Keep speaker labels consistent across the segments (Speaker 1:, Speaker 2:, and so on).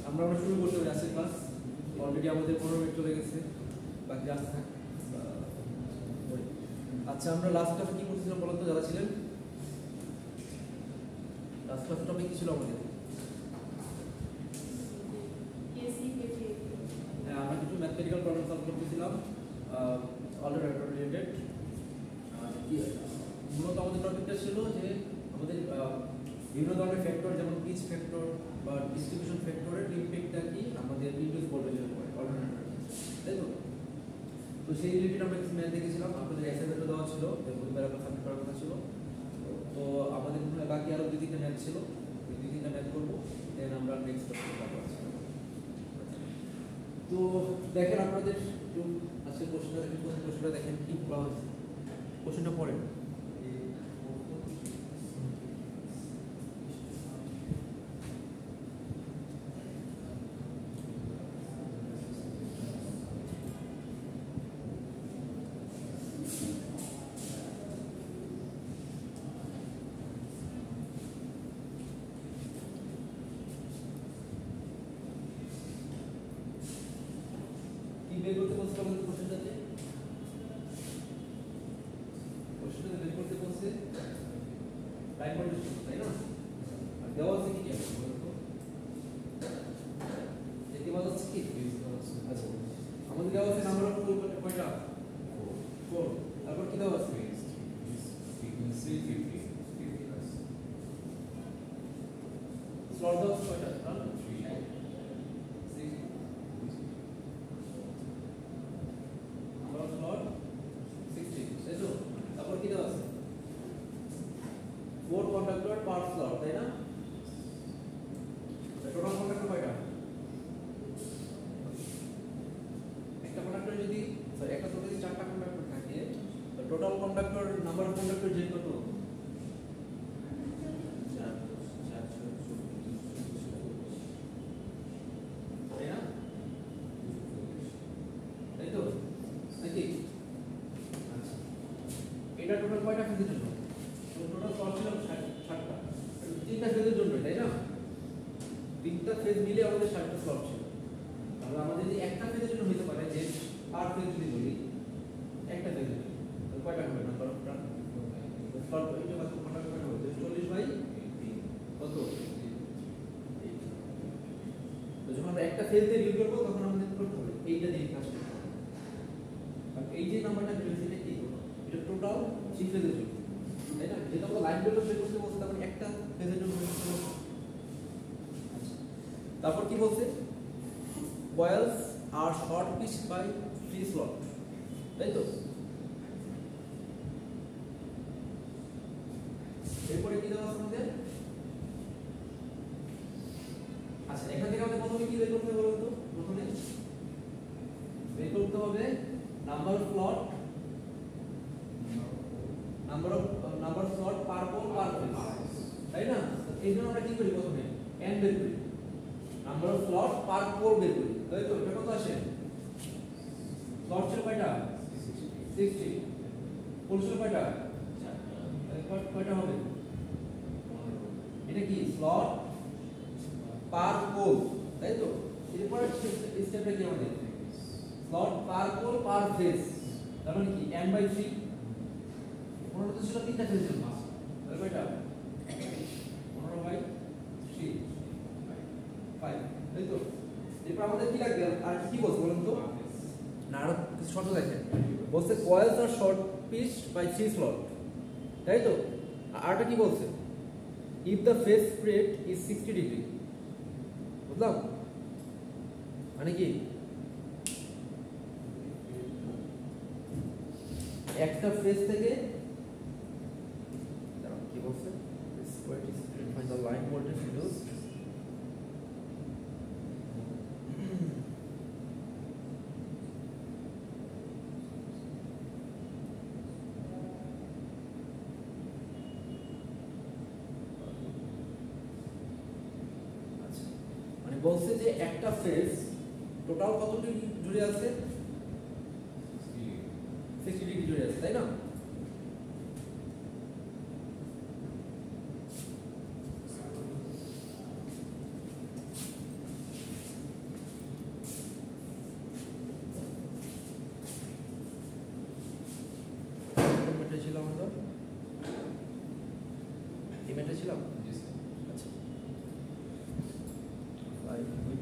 Speaker 1: আমরা শুরু করতে পারি আজকের ক্লাস। অলরেডি আমাদের 15 মিনিট চলে গেছে, বাকি আসতে থাক। আচ্ছা, আমরা লাস্ট ক্লাসে কি করছিলাম বলতো যারা ছিলেন? লাস্ট ক্লাস টপিক কি ছিল আমাদের? হ্যাঁ, আমরা কিছু ম্যাথমেটিক্যাল প্রবলেম সলভ করতেছিলাম অলরেডি রিলেটেড। মূলত আমাদের টপিকটা ছিল যে আমাদের বিভিন্ন ধরনের ফ্যাক্টর, যেমন পিচ ফ্যাক্টর বা ডিস্ট্রিবিউশন ফ্যাক্টরের ইমপ্যাক্টটা কি আমাদের ইনডিউস ভোল্টেজের উপরে, অল্টারনেটর, তাই তো? তো সেই রিলেটেড আমরা কিছু ম্যাথ দেখেছিলাম, আপনাদের অ্যাসাইনমেন্টও দেওয়া ছিল, প্রতিবার আপনার সাবমিট করার কথা ছিল। তো আমাদের বাকি আরও 2-3টা ম্যাথ ছিল, ওই 2-3টা ম্যাথ করবো, দেন আমরা নেক্সট টপিকে যাবো। তো দেখেন আপনাদের একটু আজকের কোশ্চেনটা দেখেন, কোশ্চেনটা দেখেন কি বলা হয়েছে, কোশ্চেনটা পড়েন। বের করতে বলছে আমাদের কোশ্চেনটাতে, কোশ্চেনটা বের করতে বলছে টাইম কন্ডিশন, তাই না? আর দেওয়া আছে কি দেখতে পাওয়া যাচ্ছে কি? আচ্ছা, আমাদের দেওয়া আছে নাম্বার অফ পোল কয়টা? 4। তারপর কি দেওয়া আছে? ফ্রিকোয়েন্সি 50 স্লট দেওয়া আছে কয়টা? 4 কন্ডাক্টর পার স্লট, তাই না? টোটাল কন্ডাক্টর কয়টা? একটা কন্ডাক্টর যদি একটা স্লটে যদি 4টা কন্ডাক্টর থাকে, তো total conductor number of conductor যে কত? 4 তাই না? তাই তো নাকি? আচ্ছা, এটা টোটাল কয়টা ফেজের জন্য? টোটাল স্লট ছিল 60টা, 3টা ফেজের জন্য, তাই না? 3টা ফেজ মিলে আমাদের 60টা স্লট ছিল। তাহলে আমাদের যদি একটা ফেজের জন্য হতে পারে, যে পার ফেজ যদি বলি একটা ফেজের জন্য, তাহলে কয়টা হবে না? স্লট এটা কত কন্ডাক্টর কয়টা হবে? 40 বাই কত? তো যখন আমরা একটা ফেজ দিয়ে ডিল করব তখন আমাদের করতে হবে এইটা দিয়ে কাজ করতে হবে। আর এই যে নাম্বারটা বেরিয়েছে এটা কি? এটা টোটাল 3 ফেজের জন্য, তাই না? যেটা আমরা লাইন বের করতে বলছি, তখন একটা ফেজের জন্য করতে বলছি। আচ্ছা, তারপর কি বলছে? coils are short pitched by 3 slot, তাই তো? এরপরে কি দেওয়া আছে আমাদের? আচ্ছা, এখান থেকে আমাদের প্রথমে কি বের করতে হবে বলতো? প্রথমে বের করতে হবে number of slot, number slot per pole per phase, তাই না? এই জন্য আমরা কি করি? প্রথমে n বের করি, number of slot per pole বের করি, তাই তো? এটা কত আসে? স্লট ছিল কয়টা? 60। পোল ছিল কয়টা? 4টা। কয়টা হবে? এটা কি? স্লট পার পোল, তাই তো? এরপর স্টেপটা কি আমাদের? Slot per pole per phase, তার মানে কি n/3। ওনার তো ছিল 3টা ফেজের জন্য, তাহলে কয়টা? 15/3 5, তাই তো? এরপর আমাদের কি লাগবে? আর কি বলছে বলুন তো? না, আরো কিছু শর্ত দেখেন। বলছে coils are short pitched by 3 slot, তাই তো? আরটা কি বলছে? if the phase spread is 60 degree, বুঝলাম? মানে কি একটা ফেজ থেকে কি বলছে? square is find the line voltage reduced বলছে যে একটা ফেজ টোটাল কত ডিগ্রি জুড়ে আছে? 60 ডিগ্রি জুড়ে আছে, তাই না? এটা ছিলাম। আচ্ছা 5 মিনিট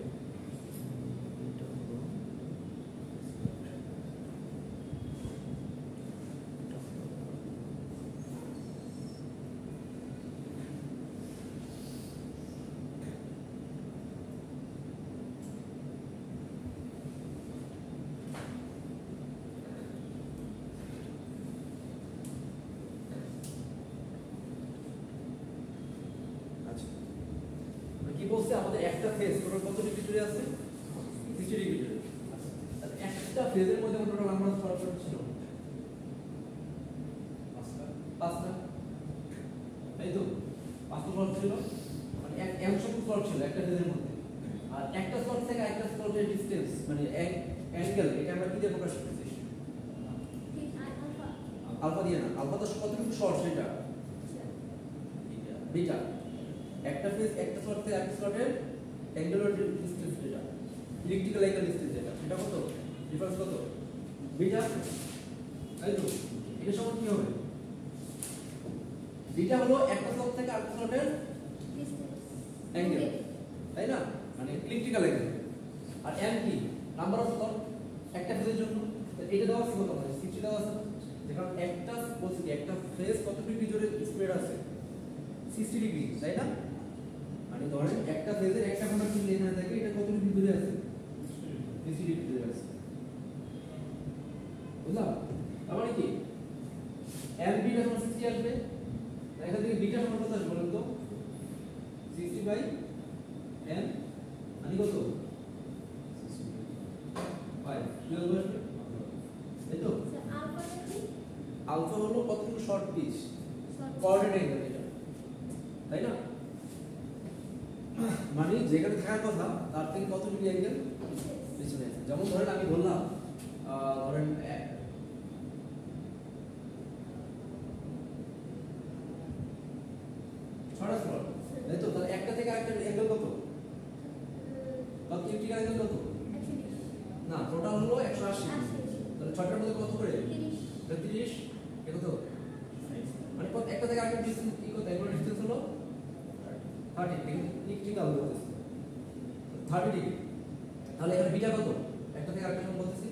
Speaker 1: বলছে আমাদের একটা ফেজ টোটাল কত ডিগ্রি জুড়ে আছে 60 ডিগ্রি জুড়ে। আচ্ছা একটা ফেজের মধ্যে টোটাল আমরা সরাসরি ছিল পাঁচটা এই তো পাঁচটা স্লট ছিল, মানে এক সংখ্যক স্লট ছিল একটা ফেজের মধ্যে। আর একটা স্লট থেকে একটা স্লটের ডিসটেন্স মানে অ্যাঙ্গেল, এটা আমরা কি দিয়ে প্রকাশ করতেছি? আলফা দিয়ে না, আলফা তো কতটুকু শর্ট সেটা বিটা। একটা ফেজ একটা স্লট থেকে একটা স্লটের অ্যাঙ্গুলার ডিসটেন্স যেটা ইলেকট্রিক্যাল অ্যাঙ্গেল ডিসটেন্স যেটা সেটা কত ডিফারেন্স কত বিটা, তাই তো? এটা সমান কি হবে? বিটা হলো একটা স্লট থেকে আরেকটা স্লটের অ্যাঙ্গেল, তাই না? মানে ইলেকট্রিক্যাল অ্যাঙ্গেল। আর এম কি নাম্বার অফ স্লট একটা ফেজের জন্য, এটা দেওয়া আছে কত মানে 60 দেওয়া আছে, যেখানে একটা বলছি একটা ফেজ কত ডিগ্রি জুড়ে স্প্রেড আছে 60 ডিগ্রি, তাই না? মানে ধরেন একটা ফেজের একটা কন্ডাক্টর যদি এখানে থাকে, এটা কত ডিগ্রি দূরে আছে 60 ডিগ্রি দূরে আছে, বুঝলাম? তার মানে কি এম বিটা সমান 60 আসবে, এখান থেকে বিটা সমান কত আসবে বলুন তো? 60 বাই এম মানে কত 5 কি হবে এই তো। আলফা হলো কতটুকু শর্ট পিচ কোঅর্ডিনেট অ্যাঙ্গেল এটা, তাই না? মানে যেখানে থাকার কথা তার থেকে কত ডিগ্রি অ্যাঙ্গেল পিছনে আছে। যেমন ধরেন আমি বললাম ধরেন ছটা স্লট, তাই তো? তাহলে একটা থেকে আরেকটা অ্যাঙ্গেল কত ইলেকট্রিক্যাল অ্যাঙ্গেল কত? না টোটাল হলো 180। তাহলে ছটার মধ্যে কত করে 30 এ কত মানে একটা থেকে আরেকটা ডিসটেন্স কি কত অ্যাঙ্গুলার ডিসটেন্স হলো 30 ডিগ্রি ইলেকট্রিক্যাল বলতেছি 30 ডিগ্রি। তাহলে এখানে বিটা কত একটা থেকে আরেকটা সমান বলতেছি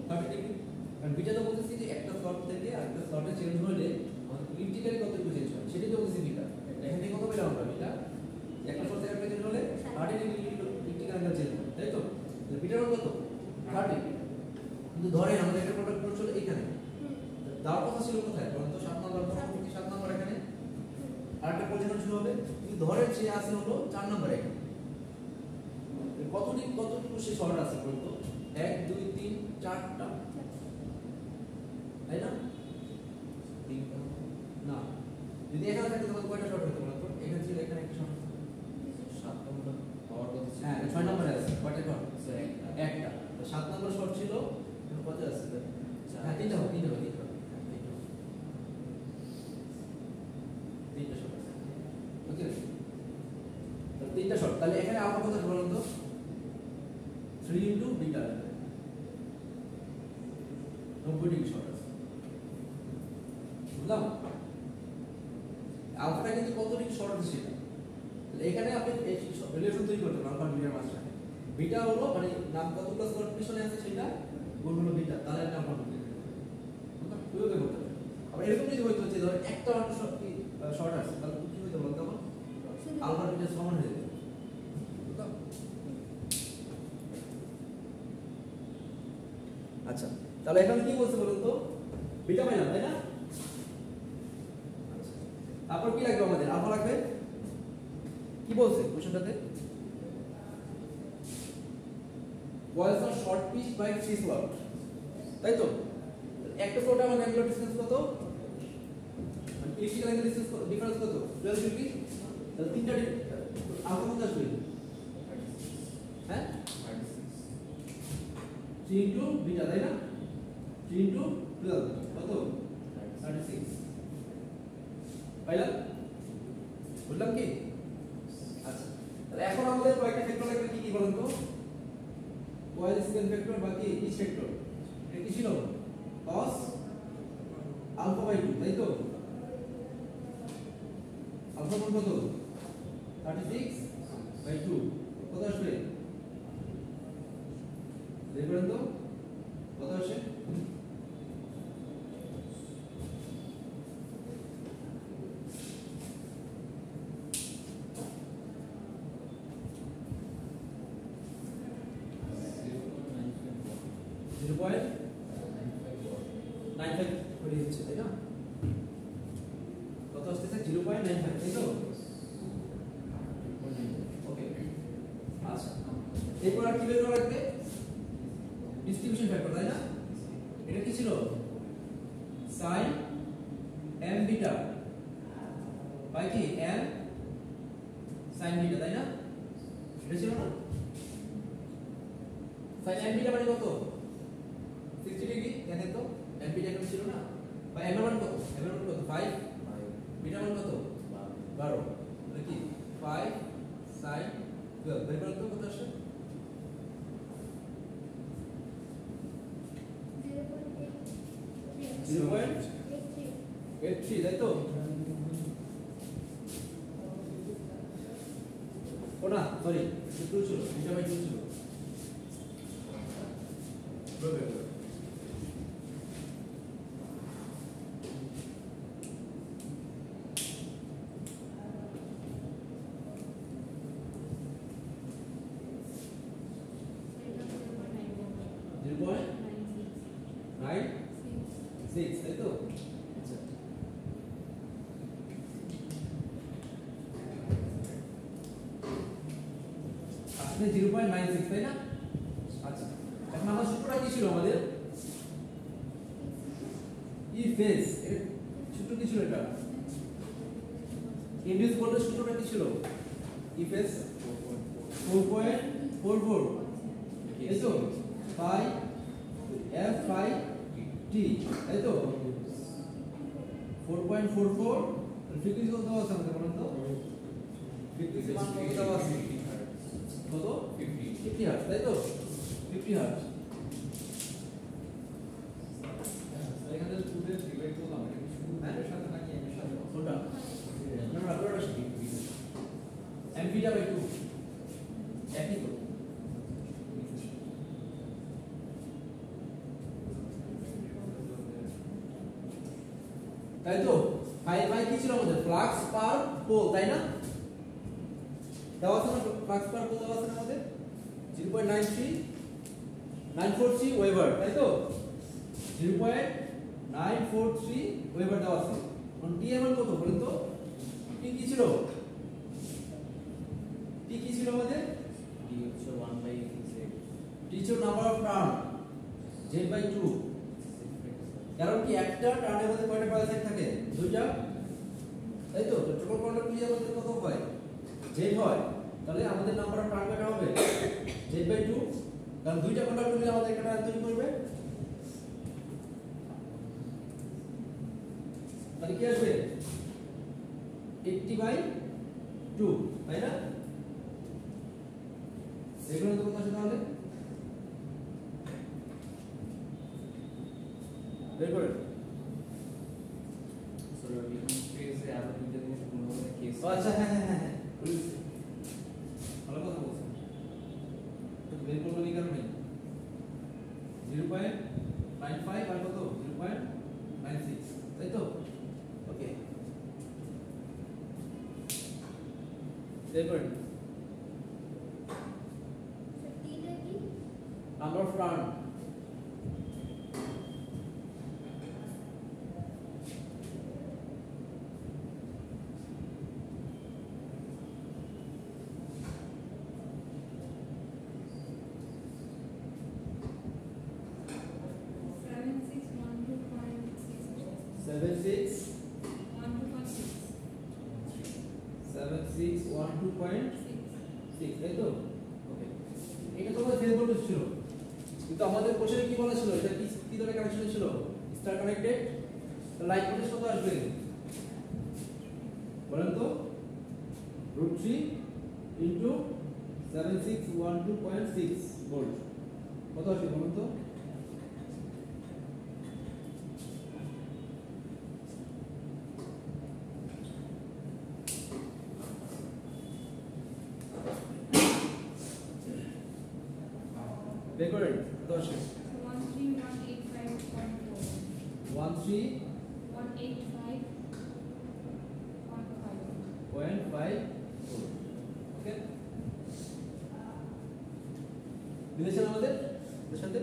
Speaker 1: 30 ডিগ্রি, কারণ বিটা তো বলতেছি যে একটা স্লট থেকে আরেকটা স্লটে চেঞ্জ হলে আমাদের ইলেকট্রিক্যালি কত ডিগ্রি চেঞ্জ হয় সেটাই তো বলতেছি বিটা। এখান থেকে কত পেলাম আমরা বিটা একটা স্লট থেকে আরেকটা চেঞ্জ হলে 30 ডিগ্রি ইলেকট্রিক্যাল অ্যাঙ্গেল চেঞ্জ হয়, তাই তো? বিটার মান কত 30। কিন্তু ধরেন আমাদের একটা প্রোডাক্ট করছিল এখানে, দেওয়ার কথা ছিল কোথায় বলুন তো? 7 নম্বর বলুন, 7 নম্বর এখানে আরেকটা পজিশন শুরু হবে, কিন্তু ধরেন সে আছে হলো 4 নম্বরে এখানে, কতটুকু সে শর্ট আছে বলুন তো? 1 2 3 4টা, তাই না? না যদি এখানে থাকে তাহলে কয়টা শর্ট হতো বলুন তো? এখানে ছিল এখানে একটা শর্ট 7 নম্বর পাওয়ার কত? হ্যাঁ 6 নম্বরে আছে কয়টা শর্ট? একটা। তো 7 নম্বর শর্ট ছিল কত আছে? হ্যাঁ তিনটা হবে তিনটা শর্ট আছে, ওকে? তো তিনটা শর্ট, তাহলে এখানে আলফা কত বলুন তো? 3 ইনটু বিটা 90 ডিগ্রি শর্ট আছে, বুঝলাম? আলফাটা কিন্তু কত ডিগ্রি শর্ট আছে সেটা, তাহলে এখানে আপনি রিলেশন তৈরি করতে পারেন আলফা বিটার মাঝখানে। বিটা হলো মানে নাম কতটা স্লট পিছনে আছে সেটা গুণ হলো বিটা, তাহলে একটা আমরা করতে পারি, বুঝলাম? কিভাবে করতে পারি? আবার এরকম যদি হইতো যে ধরেন একটা মাত্র শর্ট আছে, তাহলে কি হইতো বলতো? তখন আলফা বিটা সমান হয়ে যেত, বুঝলাম? আচ্ছা তাহলে এখন কি বলছে বলুন তো? বিটা পাইলাম, তাই না? আচ্ছা তারপর কি লাগবে আমাদের? আলফা লাগবে। কি বলছে কোশ্চেনটাতে? was a short pitch by 3 slot, তাই তো? একটা স্লটে আমার অ্যাঙ্গুলার ডিসটেন্স কত মানে ইলেকট্রিক্যাল অ্যাঙ্গেল ডিসটেন্স কত ডিফারেন্স কত 12 ডিগ্রি। তাহলে তিনটা আলফা কত আসবে? হ্যাঁ 3 ইনটু বিটা, তাই না? 3 ইনটু 12 কত 36 পাইলাম, বুঝলাম কি? আচ্ছা তাহলে এখন আমাদের কয়েকটা ফ্যাক্টর লাগবে, কি কি বলুন তো? কয়েল স্কেল ফ্যাক্টর বাকি পিচ ফ্যাক্টর, এটা কি ছিল? cos আলফা বাই 2, তাই তো? আলফা মান কত 36/2 কত আসবে বের করেন তো কত আসে 0.95 করে হচ্ছে তাই না কত আসছে 0.95 তাই তো ওকে আচ্ছা এরপর আর কি বের করা লাগবে ডিস্ট্রিবিউশন ফ্যাক্টর তাই না এটা কি ছিল sin m বিটা বাই কি m sin বিটা তাই না এটা ছিল না sin m বিটা মানে কত 60 ডিগ্রি দেখেন তো m বিটা এখানে ছিল না বা m এর মান কত m এর মান কত 5 বিটা মান কত 12 তাহলে কি 5 sin 12 বের করতে কত আসে 0.83 তাই তো ওটা সরি 2 ছিল বিটা বাই 2 ছিল তাই তো আচ্ছা আসলে 0.96 তাই না আচ্ছা এখন আমার সূত্রটা কি ছিল আমাদের ই ফেজ এর সূত্র কি ছিল এটা ইনডিউস ভোল্টেজ সূত্রটা কি ছিল ই ফেজ 4.44 এই তো বাই f বাই t তাই তো 4.44 ফ্রিকোয়েন্সি কত আছে আমাদের বলেন তো ফ্রিকোয়েন্সি মান কত দেওয়া আছে কত 50 হার্টজ তাই তো 50 হার্টজ এখানে স্টুডেন্ট ডিভাইড করলাম এটা কি শুধু এর সাথে নাকি এর সাথে কোনটা না না পুরোটা সাথে m বিটা বাই 2 একই তো তাই তো ফাই কি ছিল আমাদের ফ্লাক্স পার পোল তাই না দেওয়া আছে না ফ্লাক্স পার পোল দেওয়া আছে না আমাদের 0.943 ওয়েবার তাই তো 0.943 ওয়েবার দেওয়া আছে এখন টি এর মান কত বলেন তো টি কি ছিল আমাদের টি হচ্ছে 1/z টি হচ্ছে নাম্বার অফ টার্ন z/2 কারণ কি একটা টার্নের মধ্যে কয়টা কয়েল সাইড থাকে দুইটা তাই তো টোটাল কন্ডাক্টিভিটি আমাদের কত হয় z হয় তাহলে আমাদের নাম্বার অফ টার্ন কয়টা হবে z/2 কারণ দুইটা কন্ডাক্টর মিলে আমাদের একটা টার্ন তৈরি করবে তাহলে কি আসবে 80/2 তাই না এগুলো তো কত আসে তাহলে বের করেন সরি ওই ফেজে আরো দুইটা জিনিস কোনভাবে কেস আচ্ছা হ্যাঁ ভালো কথা বলছেন তো বের করব নি কারণে 0.95 আর কত 0.96 তাই তো ওকে বের করেন নাম্বার অফ টার্ন তাই তো ওকে এটা তো আমাদের ফেজ ভোল্টেজ ছিল কিন্তু আমাদের কোশ্চেনে কি বলা ছিল এটা কি ধরনের কানেকশন ছিল স্টার কানেক্টেড লাইন ভোল্টেজ কত আসবে বলেন তো √3 ইনটু 7612.6 ভোল্ট কত আসবে বলুন তো বের করেন 10 এ
Speaker 2: 13185.4
Speaker 1: 13185.5 ওকে মিলেছেন আমাদের এর সাথে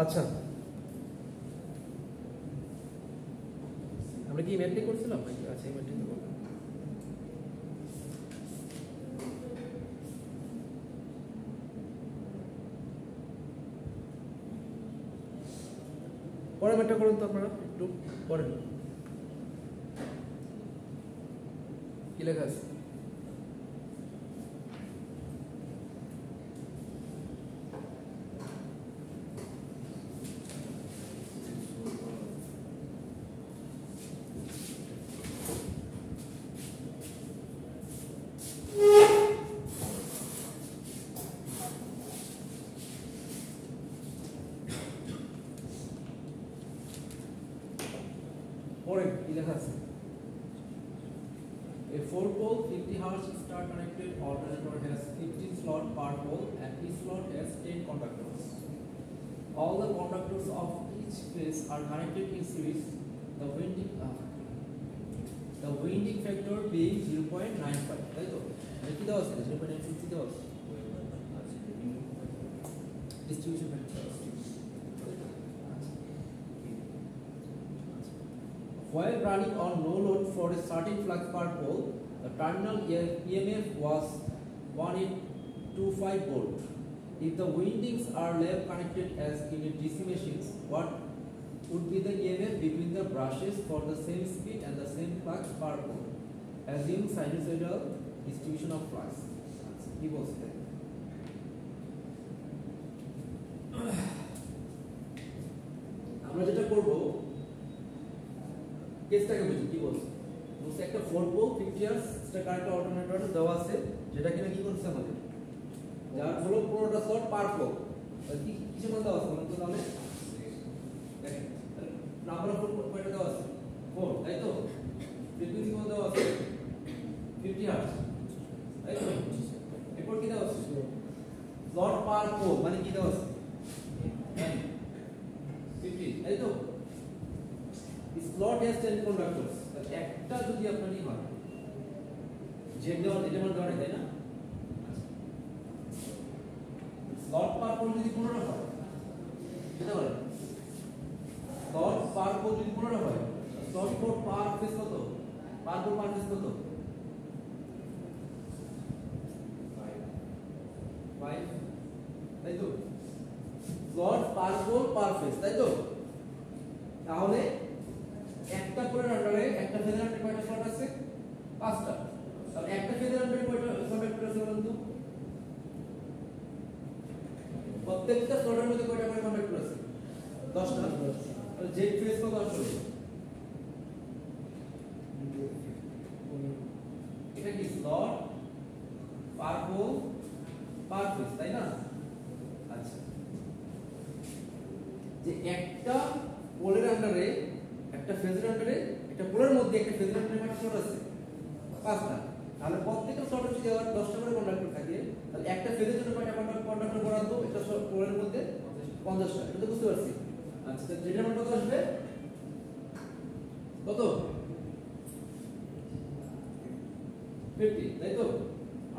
Speaker 1: আচ্ছা আমরা কি ম্যাথটি করছিলাম নাকি আচ্ছা এই ম্যাথটি করব পরের ম্যাথটা করুন তো আপনারা একটু পড়েন কি লেখা আছে পরের কি লেখা আছে A 4-pole 50 Hz star connected alternator has 15 slots per pole and each slot has 10 conductors. All the conductors of each phase are connected in series. The winding factor being 0.95. তাই তো কি দেওয়া আছে 0.950 দেওয়া আছে distribution factor. While running on no load for a certain flux per pole, the terminal EMF was 1825 volt. If the windings are left connected as in a DC machine, what would be the EMF between the brushes for the same speed and the same flux per pole? Assume sinusoidal distribution of flux. He was there. আমরা যেটা করব কেসটাকে বুঝি কি বলছে বলছে একটা 4 pole 50 years star current alternator দেওয়া আছে যেটা কিনা কি করছে আমাদের যার হলো 15টা স্লট পার পোল কি কিছু মান দেওয়া আছে বলুন তো তাহলে দেখেন নাম্বার অফ পোল কয়টা দেওয়া আছে 4 তাই তো ফ্রিকোয়েন্সি কত দেওয়া আছে 50 হার্টজ তাই তো এরপর কি দেওয়া আছে স্লট পার পোল মানে কি দেওয়া আছে 50 তাই তো slot has 10 conductors একটা যদি আপনারই হয় যে দেওয়া এটা মানে দেওয়া তাই না slot পার পোল যদি 15 হয় এটা বলেন slot পার পোল যদি 15 হয় slot পোল পার ফেজ কত পার পোল পার ফেজ কত 5 তাই তো slot per pole per phase তাই তো তাহলে একটা পোলের আন্ডারে একটা ফেজের আন্ডারে কয়টা স্লট আছে 5টা তাহলে একটা ফেজের আন্ডারে কয়টা কন্ডাক্টর আছে বলুন তো প্রত্যেকটা স্লটের মধ্যে কয়টা করে কন্ডাক্টর আছে 10টা তাহলে জেড ফেজ কত আসলে এটা কি slot per pole per phase তাই না আচ্ছা যে একটা পোলের আন্ডারে একটা ফেজের আন্ডারে একটা পোলের মধ্যে একটা ফেজের আন্ডারে কয়টা স্লট আছে 5টা তাহলে প্রত্যেকটা স্লটে যদি আবার 10টা করে কন্ডাক্টর থাকে তাহলে একটা ফেজের জন্য কয়টা কন্ডাক্টর বরাদ্দ একটা পোলের মধ্যে 50টা এটা তো বুঝতে পারছি আচ্ছা তো যেটা মান কত আসবে কত 50 তাই তো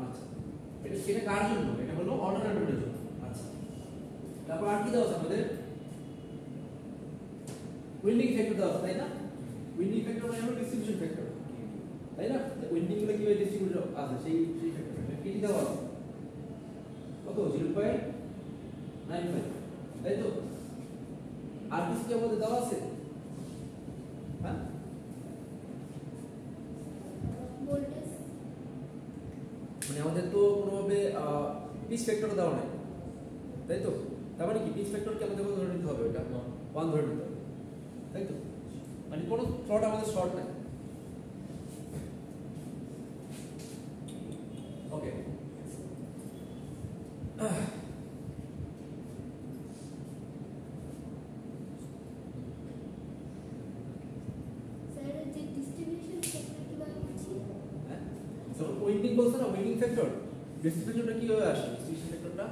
Speaker 1: আচ্ছা এটা কার জন্য এটা হলো অল্টারনেটরের জন্য আচ্ছা তারপর আর কি দেওয়া আছে আমাদের উইন্ডিং ফ্যাক্টর দেওয়া আছে তাই না উইন্ডিং ফ্যাক্টর মানে হলো ডিস্ট্রিবিউশন ফ্যাক্টর তাই না উইন্ডিং গুলো কিভাবে ডিস্ট্রিবিউট আছে সেই ফ্যাক্টর কি দেওয়া আছে কত 0.95 তাই তো আর কিছু কি আমাদের দেওয়া আছে হ্যাঁ
Speaker 2: ভোল্টেজ
Speaker 1: মানে আমাদের তো কোনোভাবে পিচ ফ্যাক্টর দেওয়া নাই তাই তো তার মানে কি পিচ ফ্যাক্টর কি আমাদের ধরে নিতে হবে এটা 1 ধরে নিতে হবে তাই তো মানে কোনো শর্ট আমাদের শর্ট নাই ওকে যখন উইন্ডিং বলছে না উইন্ডিং ফ্যাক্টর ডিস্ট্রিবিউশনটা কিভাবে আসে ডিস্ট্রিবিউশন ফ্যাক্টরটা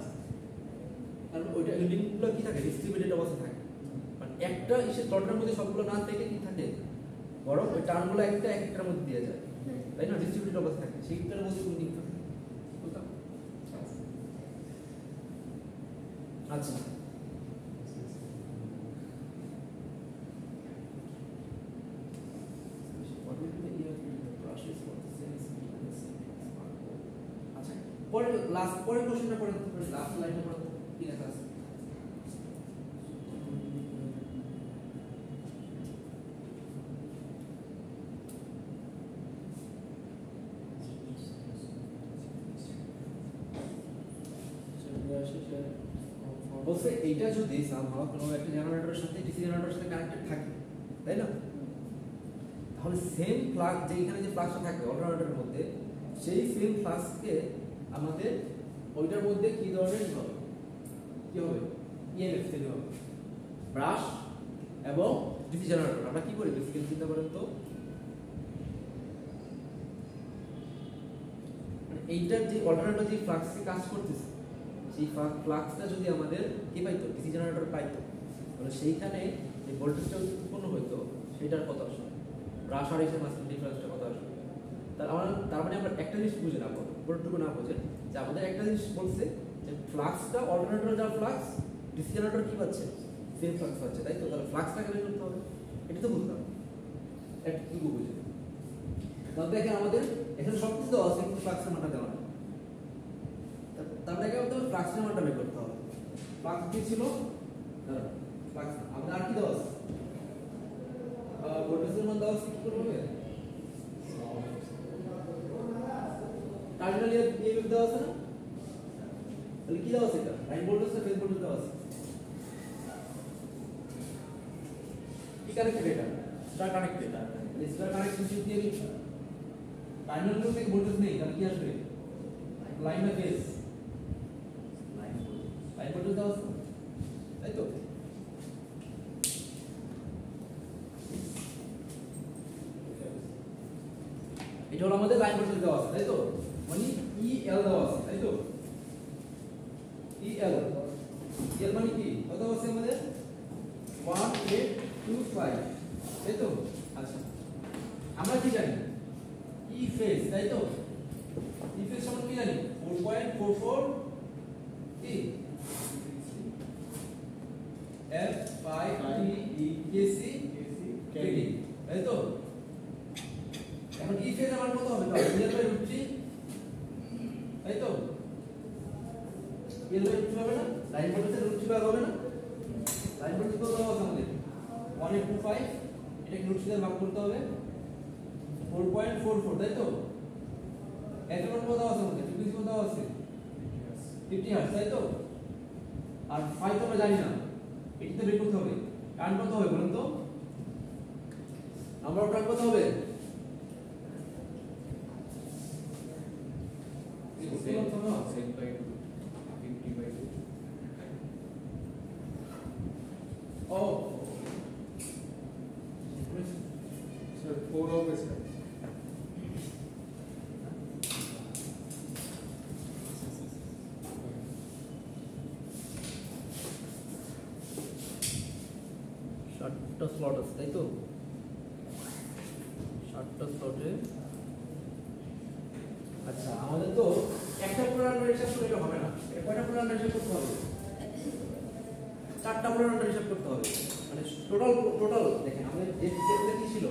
Speaker 1: কারণ ওইটা উইন্ডিংগুলো কি থাকে ডিস্ট্রিবিউটেড অবস্থায় থাকে মানে একটা ইসের ডটের মধ্যে সবগুলো না থেকে কি থাকে বড় ওই টার্মগুলো একটা একটার মধ্যে দিয়ে যায় তাই না ডিস্ট্রিবিউটেড অবস্থায় থাকে সেইটার মধ্যে উইন্ডিং থাকে বুঝলাম আচ্ছা পরের কোশ্চেনটা পড়ে লাস্ট লাইনটা পড়ে কি লেখা আছে বলছে এইটা যদি সামহাও কোনো একটা জেনারেটরের সাথে ডিসি জেনারেটরের সাথে কানেক্টেড থাকে তাই না তাহলে সেম প্লাগ যে এখানে যে প্লাগটা থাকে অল্টারনেটরের মধ্যে সেই সেম প্লাগকে আমাদের ওইটার মধ্যে কি ধরনের হবে কি হবে ইএমএফ তৈরি হবে ব্রাশ এবং ডিসি জেনারেটর আমরা কি করি বেসিক্যালি চিন্তা করেন তো মানে এইটার যে অল্টারনেটর যে ফ্লাক্সে কাজ করতেছে সেই ফ্লাক্সটা যদি আমাদের কি পাইতো ডিসি জেনারেটর পাইতো তাহলে সেইখানে যে ভোল্টেজটা উৎপন্ন হইতো সেটার কত আসবে ব্রাশ আর এসে মাঝখানে ডিফারেন্সটা কত আসবে তার মানে আমরা একটা জিনিস বুঝে না পুরোটুকু না বুঝে যে আমাদের একটা জিনিস বলছে যে ফ্লাক্সটা অল্টারনেটর যা ফ্লাক্স ডিসি জেনারেটর কি পাচ্ছে সেম ফ্লাক্স পাচ্ছে তাই তো তাহলে ফ্লাক্সটাকে বের করতে হবে এটা তো বুঝলাম একটু বুঝে তাহলে দেখেন আমাদের এখানে সব কিছু দেওয়া আছে কিন্তু ফ্লাক্সের মানটা দেওয়া নেই তাহলে কি আমাদের ফ্লাক্সের মানটা বের করতে হবে ফ্লাক্স কি ছিল ফ্লাক্স আমাদের আর কি দেওয়া আছে ভোল্টেজের মান দেওয়া আছে কি করতে হবে টার্মিনাল ইএমএফ দেওয়া আছে না তাহলে কি দেওয়া আছে এটা লাইন ভোল্টেজ না ফেজ ভোল্টেজ দেওয়া আছে কি কানেক্টেড এটা স্টার কানেক্টেড তাহলে স্টার কানেক্টেড যদি আমি টার্মিনাল থেকে ভোল্টেজ নেই তাহলে কি আসবে লাইন না ফেজ লাইন ভোল্টেজ দেওয়া আছে তাই তো এটা হলো আমাদের লাইন ভোল্টেজ দেওয়া আছে তাই তো মানে ইএল দেওয়া আছে তাই তো ইএল ইএল মানে কি কত আছে আমাদের 1825 তাই তো আচ্ছা আমরা কি জানি ই ফেজ তাই তো ই ফেজ সমান কি জানি 4.44 কি এফ 5 ই কেসি কেডি তাই তো এখন ই ফেজ আমার কত হবে তাহলে √3 তাই তো √3 হবে না লাইন ভোল্টেজের √3 ভাগ হবে না লাইন ভোল্টেজ কত হবে আমাদের 1825 এটাকে √3 দিয়ে ভাগ করতে হবে 4.44 তাই তো এখন কত আছে আমাদের ফ্রিকোয়েন্সি কত আছে 50 হার্টজ তাই তো আর 5 তো আমরা জানি না এটাতে বের করতে হবে কারেন্ট কত হবে বলুন তো নাম্বার অফ টার্ন কত হবে Oh.
Speaker 3: Sir, 4 of is
Speaker 1: ষাটটা স্লট আছে তাই তো ষাটটা স্লটে আচ্ছা আমাদের তো একটা পুরানো হিসাব করলে হবে না কয়টা পুরানো হিসাব করতে হবে চারটা পুরানো হিসাব করতে হবে মানে টোটাল দেখেন আমাদের যে ডিটেইলসটা কি ছিল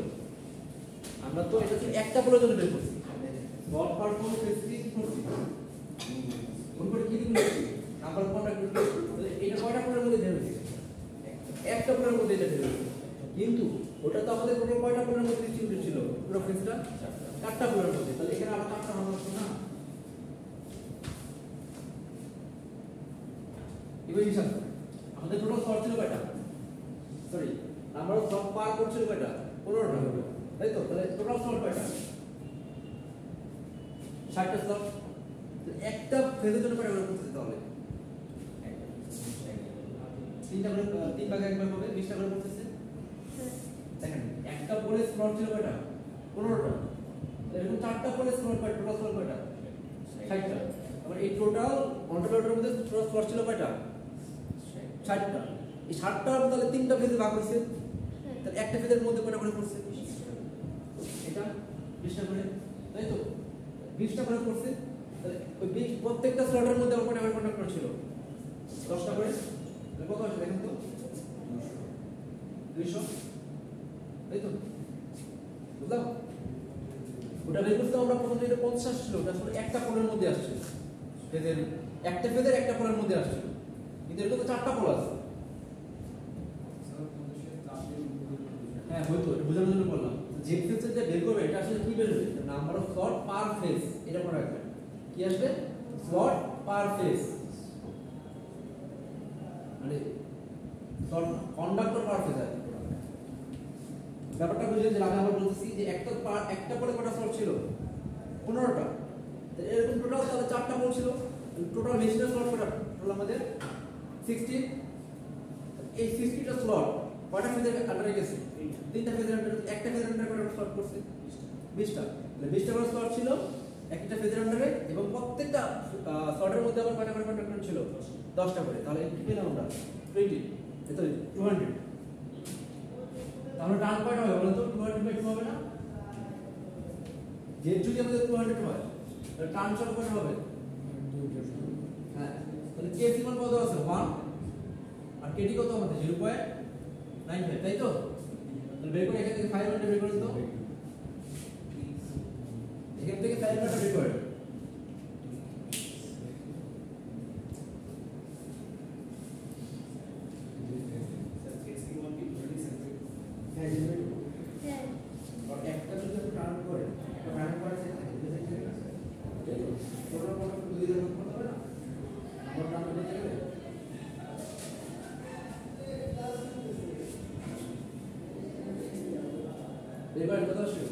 Speaker 1: আমরা তো এটা একটা পুরো জন্য বের করছি বল পারফর্ম ফেসিলিটি কি করছি কোন করে কি দিন নাম্বার কন্টাক্ট করছি তাহলে এটা কয়টা পুরোর মধ্যে ধরে একটা পুরোর মধ্যে এটা ধরে কিন্তু ওটা তো আমাদের টোটাল কয়টা পুরোর মধ্যে ডিস্ট্রিবিউটেড ছিল পুরো ফেসটা চারটা পুরোর মধ্যে তাহলে এখানে আবার চারটা হবে না এবার হিসাব আমাদের টোটাল স্লট ছিল কয়টা সরি নাম্বার অফ স্লট পার করছিল কয়টা 15টা তাই তো তাহলে টোটাল স্লট কয়টা 60টা স্লট একটা ফেজের জন্য কয়টা করে করতে হবে তিনটা করে তিন ভাগে একবার হবে 20টা করে করতেছে দেখেন একটা পরে স্লট ছিল কয়টা 15টা এরকম চারটা পরে স্লট কয়টা, টোটাল স্লট কয়টা? 60টা। তাহলে এই টোটাল অন্ডারলোডের মধ্যে টোটাল স্লট ছিল কয়টা? 60টা। এই 60টার তাহলে তিনটা ফেজে ভাগ হইছে। তাহলে একটা ফেজের মধ্যে কয়টা করে পড়ছে? এটা 20টা করে, তাই তো? 20টা করে পড়ছে। তাহলে ওই 20 প্রত্যেকটা স্লটের মধ্যে কয়টা করে কন্ডাক্টর ছিল? 10টা করে। তাহলে কত আসে দেখেন তো? 200, তাই তো? বুঝলাম? ওটা বের করতে আমরা প্রথমে এটা 50 ছিল, ওটা আসলে একটা পোলের মধ্যে আসছে। ফেজের একটা ফেজের একটা পোলের মধ্যে আসছে। কিন্তু এরকম তো চারটা পোল আছে। হ্যাঁ হয়তো এটা বোঝানোর জন্য বললাম যে ফেজের যে বের করবে এটা আসলে কি বের হবে? Number of slot per phase, এটা মনে রাখবেন। কি আসবে? স্লট পার ফেজ, মানে স্লট কন্ডাক্টর পার ফেজ আছে। ব্যাপারটা বুঝলেন যে আমি আবার বলতেছি যে একটা পরে কটা স্লট ছিল? 15টা। এরকম টোটাল তাহলে 4টা পোল ছিল। টোটাল মেশিনের স্লট কটা? টোটাল আমাদের 60। এই 60টা স্লট কয়টা ফেজের আন্ডারে গেছে? তিনটা ফেজের আন্ডারে। একটা ফেজের আন্ডারে কয়টা স্লট করছে? 20টা। তাহলে 20টা করে স্লট ছিল একটা ফেজের আন্ডারে, এবং প্রত্যেকটা স্লটের মধ্যে আবার কয়টা করে কন্ডাক্টর ছিল? 10টা করে। তাহলে কি পেলাম আমরা? 20, এত 200। তাহলে টার্ন কয়টা হবে বলতো? 200/2 হবে না? জেড যদি আমাদের 200 হয় তাহলে টার্ন চল কত হবে? হ্যাঁ, তাহলে কে সমান কত আছে? 1, আর কেটি কত আমাদের? 0.95, তাই তো? তাহলে বের করে এখান থেকে 500 বের করে দাও। এখান থেকে 500 বের করে। হ্যাঁ,
Speaker 2: হ্যাঁ
Speaker 1: আর একটা যদি আপনি টার্ন করেন, একটা টার্ন করে সেটা টোটাল কত? 2 এর মত হবে না? আমার টার্ন হয়ে যাবে। এবার কত আসবে?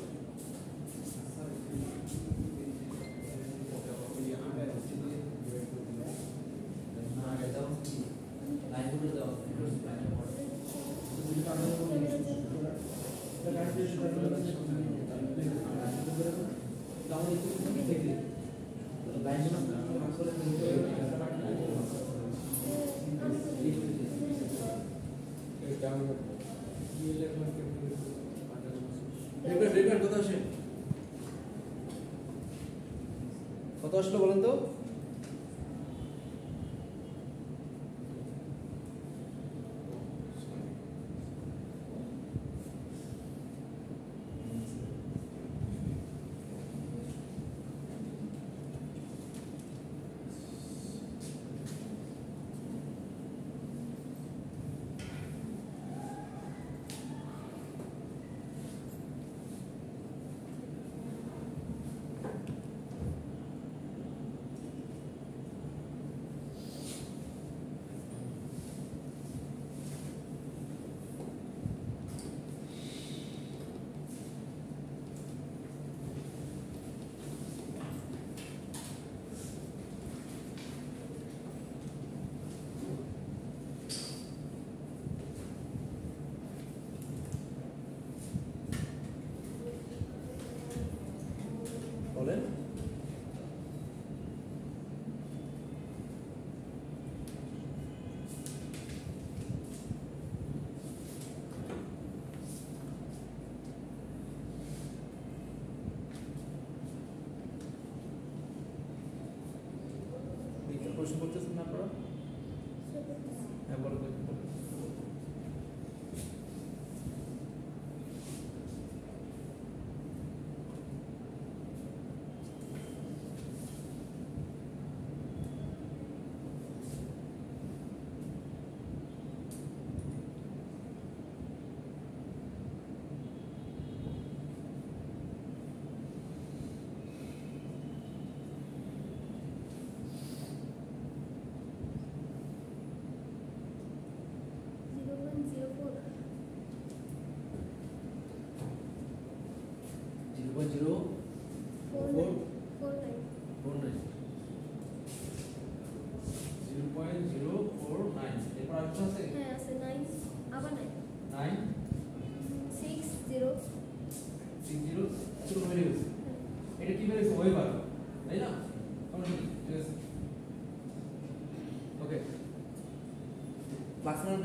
Speaker 1: কত আসে? কত আসলো বলেন তো? বলেন। প্রশ্ন করতেছেন না আপনারা? হ্যাঁ বলো।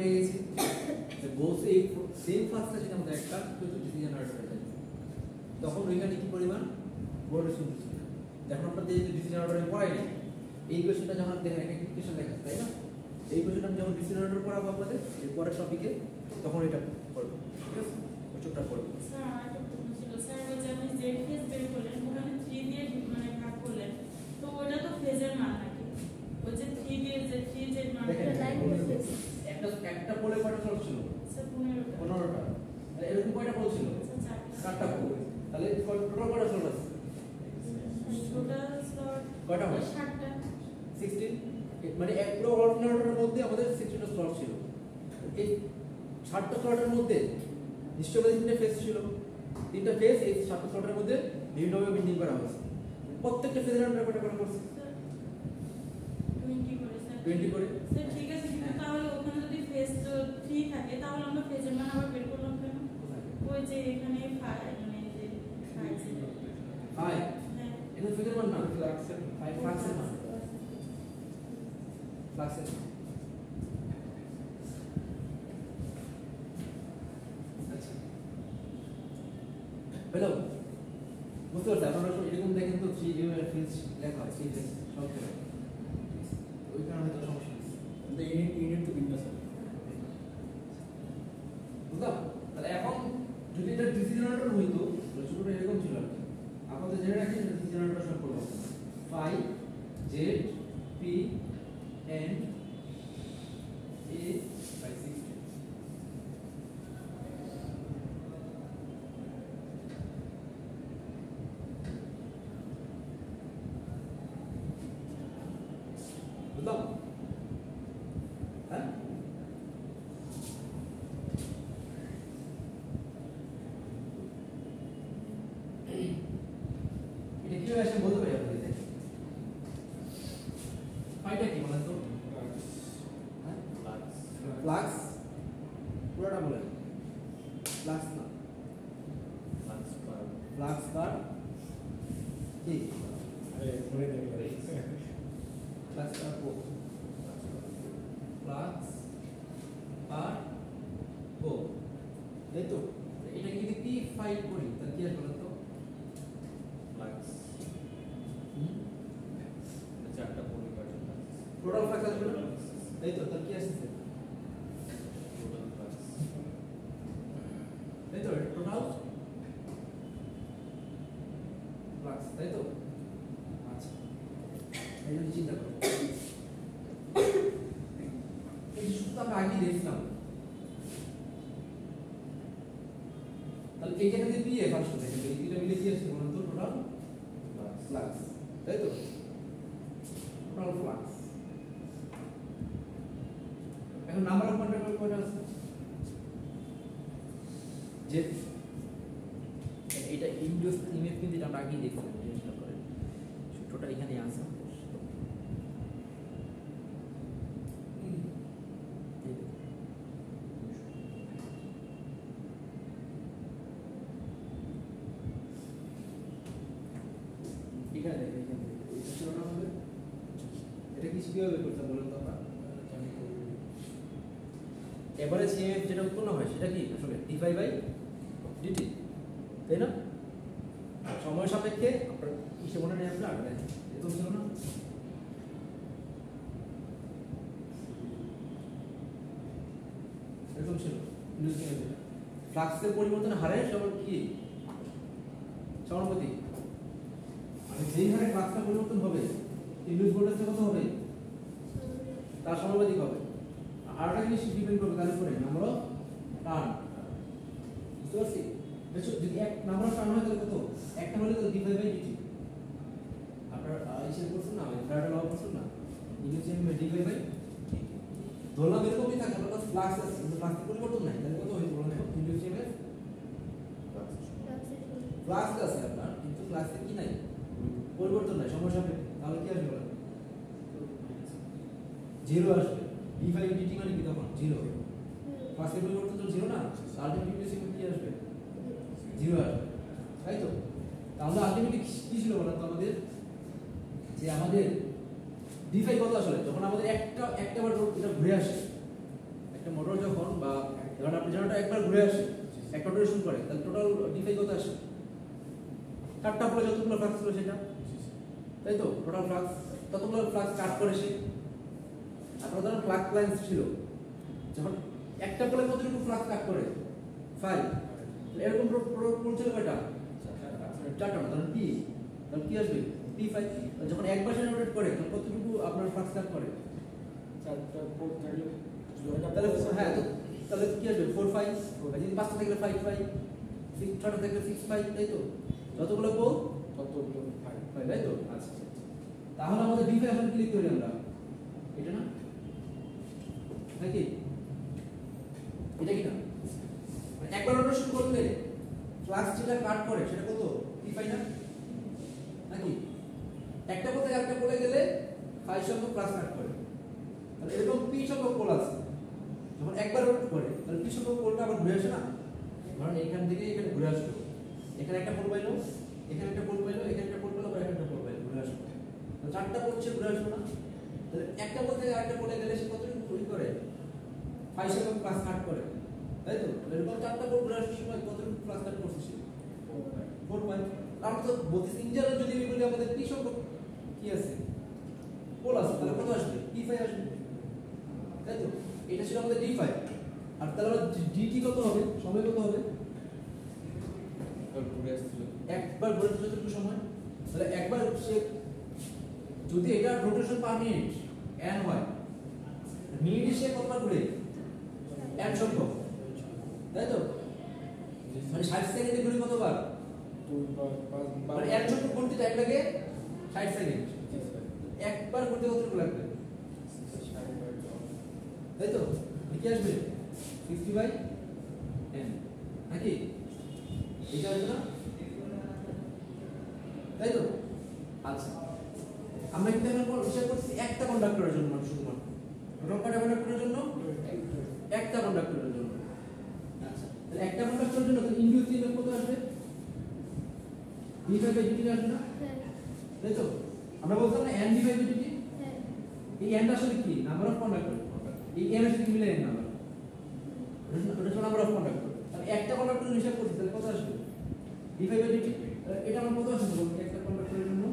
Speaker 1: পেয়ে গেছি যে বলছে এই সেম ফ্লাক্সটা যদি আমাদের একটা ডিসি জেনারেটরে যায় তখন ওইখানে কি পরিমাণ ভোল্টেজ চলছে এখন আপনাদের যে ডিসি জেনারেটরে পড়াই নাই এই ইকুয়েশনটা যখন দেখেন একটা ইকুয়েশন দেখা তাই না এই ইকুয়েশনটা আমি যখন ডিসি জেনারেটর পড়াবো আপনাদের এর পরের টপিকে তখন এটা পড়বো ঠিক আছে ওইটা পড়বো
Speaker 4: স্যার আমার একটা প্রশ্ন ছিল স্যার ওই যে আপনি জেড ফেজ বের করলেন ওখানে 3 দিয়ে মানে ভাগ করলেন তো ওটা তো ফেজের মান নাকি ওই যে 3 দিয়ে যে 3 জেড মান
Speaker 1: দেখেন,
Speaker 2: লাইন ফেজ
Speaker 1: একটা পোলে কয়টা স্লট ছিল
Speaker 4: স্যার 15টা
Speaker 1: 15টা তাহলে এরকম কয়টা পোল ছিল
Speaker 4: স্যার
Speaker 1: 4টা পোল তাহলে টোটাল কয়টা স্লট আছে
Speaker 4: টোটাল স্লট
Speaker 1: কয়টা হয়
Speaker 4: 60টা
Speaker 1: 16 মানে এক পুরো অল্টারনেটরের মধ্যে আমাদের 16টা স্লট ছিল এই 60টা স্লটের মধ্যে নিশ্চয়ই তিনটা ফেজ ছিল তিনটা ফেজ এই 60টা স্লটের মধ্যে বিভিন্নভাবে বিন্ডিং করা হয়েছে প্রত্যেকটা ফেজের আমরা কয়টা করে করছি
Speaker 4: স্যার 20 করে স্যার
Speaker 1: 20 করে
Speaker 4: স্যার ঠিক আছে কিন্তু তাহলে ওখানে যদি ফেজ 3 থাকে তাহলে আমরা ফেজের মান আবার বের করলাম কেন ওই যে এখানে 5 মানে যে 5 ছিল
Speaker 1: 5
Speaker 4: হ্যাঁ
Speaker 1: এটা ফেজের মান না
Speaker 3: ফ্লাক্সের
Speaker 1: 5 ফ্লাক্সের মান ফ্লাক্সের আচ্ছা হ্যালো বুঝতে পারছি আপনারা সব এরকম দেখেন তো 3 ইউ এর ফিল্ড লেখা হয় 3 ফেজ সব জায়গায় ওই কারণে তো সমস্যা হচ্ছে
Speaker 3: কিন্তু ইউনিট তো ভিন্ন স্যার
Speaker 1: বুঝলাম তাহলে এখন যদি এটা ডিসি জেনারেটর হইতো তাহলে ছোটটা এরকম ছিল আর কি আপনাদের জেনে রাখেন ডিসি জেনারেটর সম্পর্ক phi Z P N A by 16 বুঝলাম হ্যাঁ এটা কি আসে বলতে পারি আপনাদের ফাইটা কি বলেন তো হ্যাঁ ফ্লাক্স পুরোটা বলেন ফ্লাক্স না ফ্লাক্স কার কি ফ্লাক্স কার ও ফ্লাক্স আর ও তাই তো এটা যদি পি ফাই করি তাহলে কি আসবে বলেন তো টোটাল ফ্লাক্স আসবে না তাই তো তাহলে কি আসছে তাই তো টোটাল ফ্লাক্স তাই তো আচ্ছা এই জন্য চিন্তা করো এই সূত্র আমরা আগে দেখলাম তাহলে এই জায়গাতে পি এ ফাংশন দেখেন এই দুটো মিলে কি আসছে বলুন তো টোটাল ফ্লাক্স তাই তো টোটাল ফ্লাক্স এখন নাম্বার অফ কন্ডাক্টর কয়টা আছে যে এটা ইনডিউস ইমেজ কিন্তু এটা আমরা আগেই দেখছিলাম জিনিসটা করে সূত্রটা এখানে আছে এখানে দেখেন এখানে এই সূত্রটা হবে এটা কি কিভাবে করতে বলেন তো আমরা এভারেজ ইএমএফ যেটা উৎপন্ন হয় সেটা কি আসলে ডিফাই বাই ডিটি তাই না সময় সাপেক্ষে আপনার কিসে মনে নেই আপনার এরকম ছিল না এরকম ছিল ফ্লাক্সের পরিবর্তন হারে সবার কি সমানুপাতিক মানে যেই হারে ফ্লাক্সের পরিবর্তন হবে ইন্ডিউস ভোল্টেজটা কত হবে তার সমানুপাতিক হবে আরেকটা জিনিস ডিপেন্ড করবে তার উপরে নাম্বার অফ টার্ন বুঝতে পারছি দেখো যদি এক নাম্বার অফ টার্ন হয় তাহলে কত একটা হলে তো ডিভাইড বাই ডিটি আপনার হিসাব করছেন না ফ্যারাডে ল করছেন না ইকুয়েশন ডিভাইড বাই ধরলাম এরকমই থাকে আপনার কাছে ফ্লাক্স আছে কিন্তু ফ্লাক্সের পরিবর্তন নাই তাহলে কত হইছে বলেন তো ইকুয়েশন ফ্লাক্স আছে আপনার কিন্তু ফ্লাক্সে কি নাই পরিবর্তন নাই সময় সাপেক্ষে তাহলে কি আসবে বলেন জিরো আসবে d5 dt মানে কি তখন জিরো ফ্লাক্সের পরিবর্তন তো জিরো না আলটিমেটলি কি আসবে জিরো আসবে তাই তো তাহলে আলটিমেটলি কি ছিল বলেন তো আমাদের যে আমাদের d5 কত আসলে যখন আমাদের একটা বার এটা ঘুরে আসে একটা মোটর যখন বা যখন আপনি জেনারেটর একবার ঘুরে আসে একটা রোটেশন করে তাহলে টোটাল ডিফাই কত আসে? 4টা পোলে যতগুলো ফ্লাক্স ছিল সেটা, তাই তো? টোটাল ফ্লাক্স ততগুলো ফ্লাক্স কাট করে সে। আপনার ধরুন ফ্লাক্স লাইন্স ছিল, যখন একটা পোলে কতটুকু ফ্লাক্স কাট করে? 5। এরকম পোল ছিল কয়টা? 4টা। ধরুন P, ধরুন কি আসবে? P5। যখন একবার সে রোটেট করে তখন কতটুকু আপনার ফ্লাক্স কাট করে?
Speaker 3: 4টা পোল থাকলে
Speaker 1: তাহলে হ্যাঁ, তো তাহলে কি আসবে? 4 5। যদি 5টা থাকলে 5 5, 6টা থাকলে 6 5, তাই তো? যতগুলো পোল
Speaker 3: ততগুলো 5,
Speaker 1: তাই তো? আচ্ছা, তাহলে আমাদের D5 এখন ক্লিক করি আমরা, এটা না নাকি? এটা কি না? মানে একবার রোটেশন করলে ফ্লাক্স যেটা কাট করে সেটা কত? P5 না নাকি? একটা পোল থেকে আরেকটা পোলে গেলে 5 সংখ্যক ফ্লাক্স কাট করে। তাহলে এরকম P সংখ্যক পোল আছে, যখন একবার রোটেট করে তাহলে P সংখ্যক পোলটা আবার ঘুরে আসে না? ধরুন এখান থেকে এখানে ঘুরে আসলো, এখানে একটা পোল পাইলো, এখানে একটা পোল পাইলো, এখানে একটা পোল পাইলো, আবার এখানে একটা পোল পাইলো, ঘুরে আসলো। তাহলে 4টা পোল সে ঘুরে আসলো না? তাহলে একটা পোল থেকে আরেকটা পোলে গেলে সে কতটুকু ঘুরে করে? 5 সংখ্যক ফ্লাক্স কাট করে, তাই তো? এরকম 4টা পোল ঘুরে আসার সময় কতটুকু ফ্লাক্স কাট করছে সে? 4 5। আমরা তো বলতেছি ইঞ্জিনিয়ার যদি আমি বলি আমাদের P সংখ্যক কি আছে? পোল আছে, তাহলে কত আসবে? P5 আসবে, তাই তো? এটা ছিল আমাদের D5। আর তাহলে DT কত হবে? সময় কত হবে?
Speaker 3: ঘুরে আসছিল
Speaker 1: একবার ঘুরে যতটুকু সময়, তাহলে একবার সে যদি এটা রোটেশন পার মিনিট n হয়, মিনিটে সে কতবার ঘুরে? n সংখ্যক, তাই তো? মানে 60 সেকেন্ডে ঘুরে কতবার?
Speaker 3: 2 বা 5
Speaker 1: মানে n সংখ্যক ঘুরতে টাইম লাগে 60 সেকেন্ড। একবার ঘুরতে কতটুকু লাগবে? তাই তো? কি আসবে? 60/n নাকি? এটা আসবে না? তাই তো? আচ্ছা, আমরা কিন্তু এখন হিসাব করছি একটা কন্ডাক্টরের জন্য, শুধুমাত্র কয়টা কন্ডাক্টরের জন্য? একটা কন্ডাক্টরের জন্য। আচ্ছা, তাহলে একটা কন্ডাক্টরের জন্য তো ইনডিউস ইএমএফ কত আসবে? d5/dt আসবে না?
Speaker 2: হ্যাঁ
Speaker 1: তাই তো? আমরা বলতাম না n d5/dt,
Speaker 2: হ্যাঁ
Speaker 1: এই n আসলে কি? Number of conductor. এই n আসলে কি মিলে n নাম্বার, ওটা হলো নাম্বার অফ কন্ডাক্টর। তাহলে একটা কন্ডাক্টরের হিসাব করছি, তাহলে কত আসবে? d5/dt। এটা আমরা কত আসবে বলুন একটা কন্ডাক্টরের জন্য?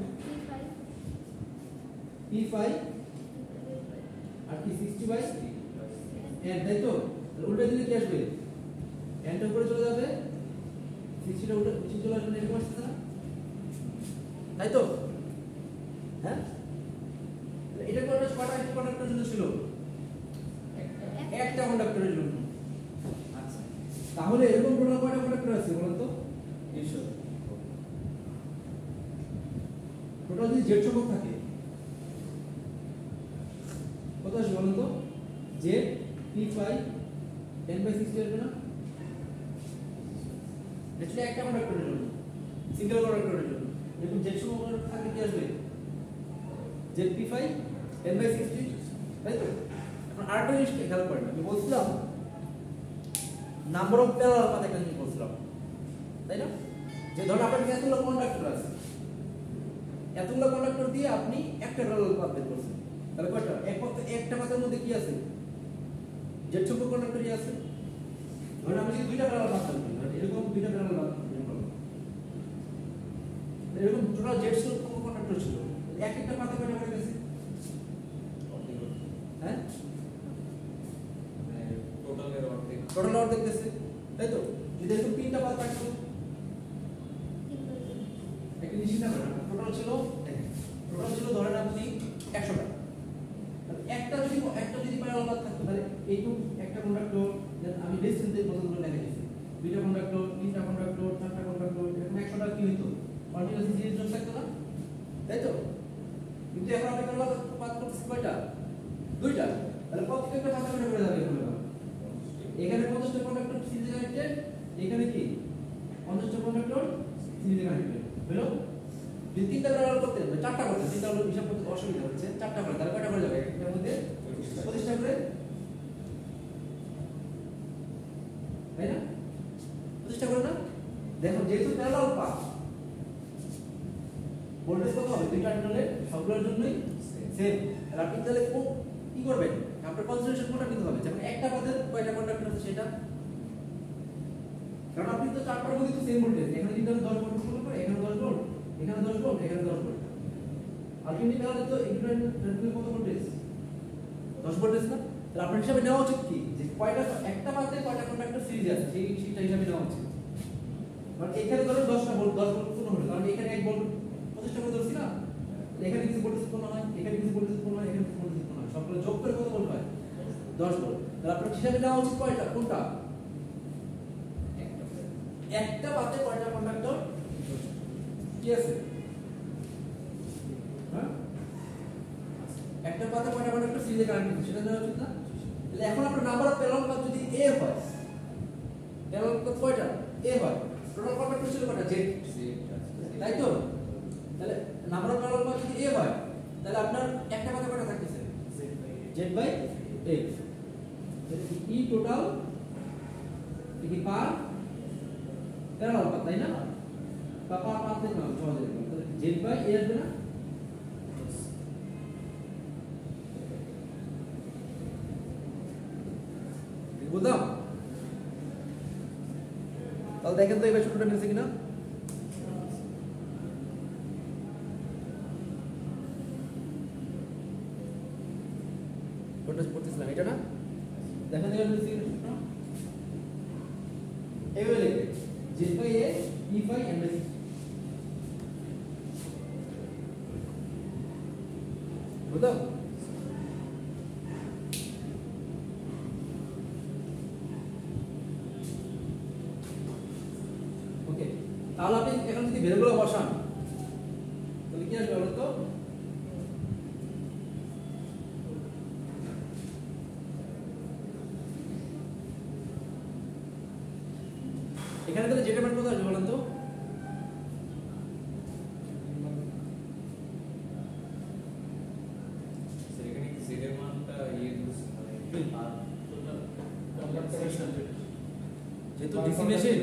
Speaker 2: P5
Speaker 1: P5 আর কি 60/n, তাই তো? তাহলে উল্টা দিলে কি আসবে? n টা উপরে চলে যাবে, 60 টা উল্টা নিচে চলে আসবে, এরকম আসছে না? তাই তো? হ্যাঁ, এটা কয়টা কন্ডাক্টরের জন্য ছিল? একটা কন্ডাক্টরের জন্য। আচ্ছা, তাহলে এরকম টোটাল কয়টা কন্ডাক্টর আছে বলুন তো? টোটাল যদি z সংখ্যক থাকে কত আসবে বলুন তো? z P5 10/60 আসবে না? এটা একটা কন্ডাক্টরের জন্য, সিঙ্গেল কন্ডাক্টরের জন্য। এরকম z সংখ্যক থাকলে কি আসবে? z P5 10/60, তাই তো? এখন আরেকটা জিনিস খেয়াল করেন, আমি বলছিলাম নাম্বার অফ প্যারালাল পাথ, একটা জিনিস বলছিলাম, তাই না? যে ধরুন আপনার কাছে এতগুলো কন্ডাক্টর আছে, এতগুলো কন্ডাক্টর দিয়ে আপনি একটা প্যারালাল পাথ বের করছেন, তাহলে কয়টা? একটা পাথের মধ্যে কি আছে? জেড সংখ্যক কন্ডাক্টরই আছে। ধরুন আমি যদি দুইটা প্যারালাল পাথ বের করি, এরকম দুইটা প্যারালাল পাথ বের করলাম, এরকম টোটাল জেড সংখ্যক কন্ডাক্টর ছিল, এক একটা পাথে কয়টা করে গেছে? হ্যাঁ, টোটাল অর্ধেক গেছে, তাই তো? যদি এরকম 3টা পাথ থাকতো, একটা নিশ্চিত না, টোটাল ছিল ধরেন আপনি 100টা। একটা যদি প্যারালাল পাথ থাকতো, তাহলে এইটুকু একটা কন্ডাক্টর, আমি ডিসটেন্সের মতগুলো লিখে দিয়েছি, দুইটা কন্ডাক্টর, তিনটা কন্ডাক্টর, চারটা কন্ডাক্টর, এরকম 100টা কি হইতো? কন্টিনিউয়াস সিরিজ যোগ থাকতো না, তাই তো? কিন্তু এখন আপনি প্যারালাল পাথ করতেছি কয়টা? দুইটা। তাহলে প্রত্যেকটা পাথে করে যাবে এগুলো। এখানে 50টা কন্ডাক্টর সিরিজে কানেক্টেড, এখানে কি 50টা কন্ডাক্টর সিরিজে কানেক্টেড হলো। যদি তিনটা প্যারালাল করতে হবে, চারটা করতে, তিনটা হলো হিসাব করতে অসুবিধা হচ্ছে, চারটা করে, তাহলে কয়টা করে যাবে? এর মধ্যে 25টা করে, তাই না? 25টা করে না? দেখো যেহেতু প্যারালাল পাথ, ভোল্টেজ কত হবে? দুই টার্মিনালে সবগুলোর জন্যই সেম। আর আপনি তাহলে কি করবেন? আপনার কনসেন্ট্রেশন কোনটা নিতে হবে, যেমন একটা পাতের কয়টা কন্ডাক্টর আছে সেটা, কারণ আপনি তো চারটার মধ্যে তো সেম ভোল্টেজ, এখানে কিন্তু 10 ভোল্ট শুরু করে, এখানে 10 ভোল্ট, এখানে 10 ভোল্ট, এখানে 10 ভোল্ট, আলটিমেটলি তাহলে তো ইকুইভ্যালেন্ট কত ভোল্টেজ, 10 ভোল্টেজ না? তাহলে আপনার হিসাবে নেওয়া উচিত কি, যে কয়টা একটা পাতে কয়টা কন্ডাক্টর সিরিজে আছে সেইটা হিসাবে নেওয়া উচিত। মানে এখানে ধরো 10টা ভোল্ট, 10 ভোল্ট কোন হলো, কারণ এখানে 1 ভোল্ট 25টা করে ধরছি না, এখানে কিছু ভোল্টেজ কোন হয়, এখানে কিছু ভোল্টেজ কোন হয়, এখানে কিছু ভোল্টেজ কোন হয়, সবগুলো যোগ করে কত ভোল্ট হয়, 10 ভোল্ট। তাহলে আপনার হিসাবে নেওয়া উচিত কয়টা, কোনটা, একটা পাতে কয়টা কন্ডাক্টর কি আছে, হ্যাঁ একটা পাতে কয়টা কন্ডাক্টর সিরিজে কানেক্ট আছে সেটা নেওয়া উচিত না? তাহলে এখন আপনার নাম্বার অফ প্যারালাল পাথ যদি a হয়, প্যারালাল পাথ কয়টা a হয়, টোটাল কন্ডাক্টর ছিল কয়টা, z, তাই তো? তাহলে নাম্বার অফ প্যারালাল পাথ যদি a হয়, তাহলে আপনার একটা পাতে কয়টা থাকতেছে, z/a, e টোটাল কি পার প্যারালাল পাথ, তাই না? পার পাথ না সহজে লিখলাম, তাহলে z/a আসবে না? বুঝলাম? তাহলে দেখেন তো এবার ছোটটা মিলছে কিনা, কোনটা পড়তেছিলাম এটা না, দেখেন এবার মিলছে কিনা ছোটটা, এবার লিখবে z/a e/a and c, বুঝলাম? তাহলে আপনি এখন যদি ভ্যালুগুলো বসান তাহলে কি আসবে বলতো, এখানে তাহলে যেটা মান কত আসবে বলেন তো,
Speaker 5: সেখানে কি সেটের মানটা
Speaker 1: যেহেতু ডিসি মেশিন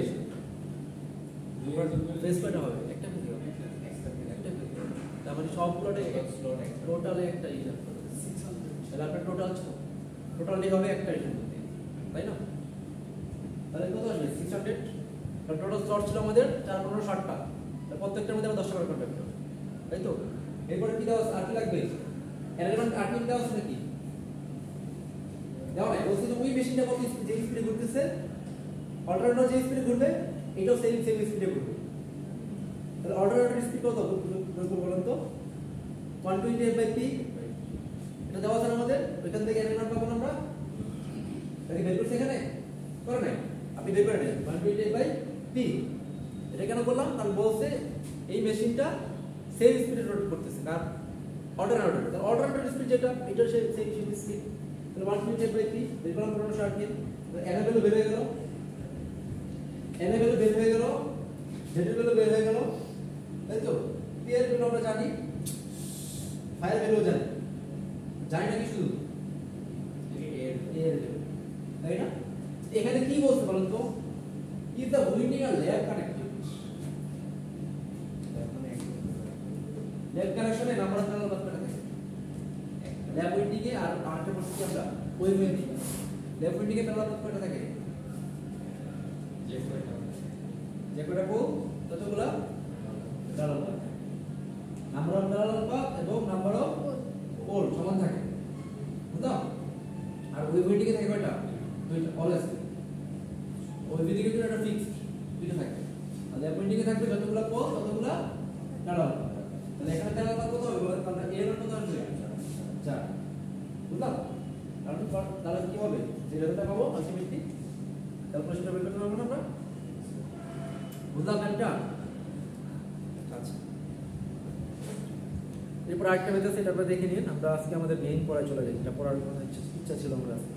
Speaker 1: ফেস কয়টা হবে, একটা ফেজ হবে, একটা ফেজ, তার মানে সবগুলোতে টোটালে একটা ইয়া, তাহলে আপনার টোটালি হবে একটা এর মধ্যে, তাই না? তাহলে কত আসবে 600, কারণ টোটাল স্লট ছিল আমাদের 4-15-60টা, তাহলে প্রত্যেকটার মধ্যে আমরা 10 টাকা কন্ডাক্টর, তাই তো? এরপরে কি দেওয়া আছে, আর কি লাগবে, এলিমেন্ট আর কি দেওয়া আছে নাকি, দেওয়া নাই, বলছি যে ওই মেশিনটা কত যে স্পিডে ঘুরতেছে, অল্টারনেটর যে স্পিডে ঘুরবে এটাও সেম স্পিডে ঘুরবে, তাহলে অল্টারনেটর স্পিড কত বলুন তো, 120f/p, এটা দেওয়া আছে আমাদের, ওইখান থেকে এলিমেন্ট পাবো আমরা, তাহলে বের করছি এখানে করে নাই, আপনি বের করে নেন 120f/p, এটা কেন করলাম, কারণ বলছে এই মেশিনটা সেম স্পিডে রোটেট করতেছে, না অল্টারনেটর, তাহলে অল্টারনেটর স্পিড যেটা এটা সেম স্পিড, তাহলে 120f/p বের করলাম 1560, এর ভ্যালু বের হয়ে গেল, n এর ভ্যালু বের হয়ে গেল, z এর ভ্যালু বের হয়ে গেল, তাই তো? p এর ভ্যালু আমরা জানি, phi এর ভ্যালু জানি, জানি নাকি শুধু a এর ভ্যালু, তাই না? এখানে কি বলতে বলেন তো, is the winding a lab connected, lab connection এ নাম্বার অফ প্যারালাল পাথ কয়টা থাকে, ল্যাব উইন্ডিং এ আর আরেকটা বলছি আমরা ওয়েভ উইন্ডিং, ল্যাব উইন্ডিং এ প্যারালাল পাথ কয়টা থাকে, যে কয়টা পোল ততগুলা parallel path, number of parallel path এবং নাম্বার অফ পোল সমান থাকে, বুঝলাম? আর ওয়েভ উইন্ডিং এ থাকে কয়টা, দুইটা, অলওয়েজ ওয়েভ উইন্ডিং এর জন্য একটা ফিক্সড দুইটা থাকে, আর ল্যাব উইন্ডিং এ থাকবে যতগুলা পোল ততগুলা প্যারালাল পাথ, তাহলে এখানে প্যারালাল পাথ কত হবে বলেন তো, আমরা এর মান কত আসবে 4, বুঝলাম? তাহলে কি হবে, যে রেজাল্টটা পাবো আলটিমেটলি ক্যালকুলেশনটা বের করতে পারবো না আমরা, বুঝলাম এটা? আচ্ছা, এরপর আরেকটা মেথড সেটা আমরা দেখে নিন, আমরা আজকে আমাদের মেইন পড়ায় চলে যাই, যেটা পড়ার ইচ্ছা ছিল আমরা আজকে।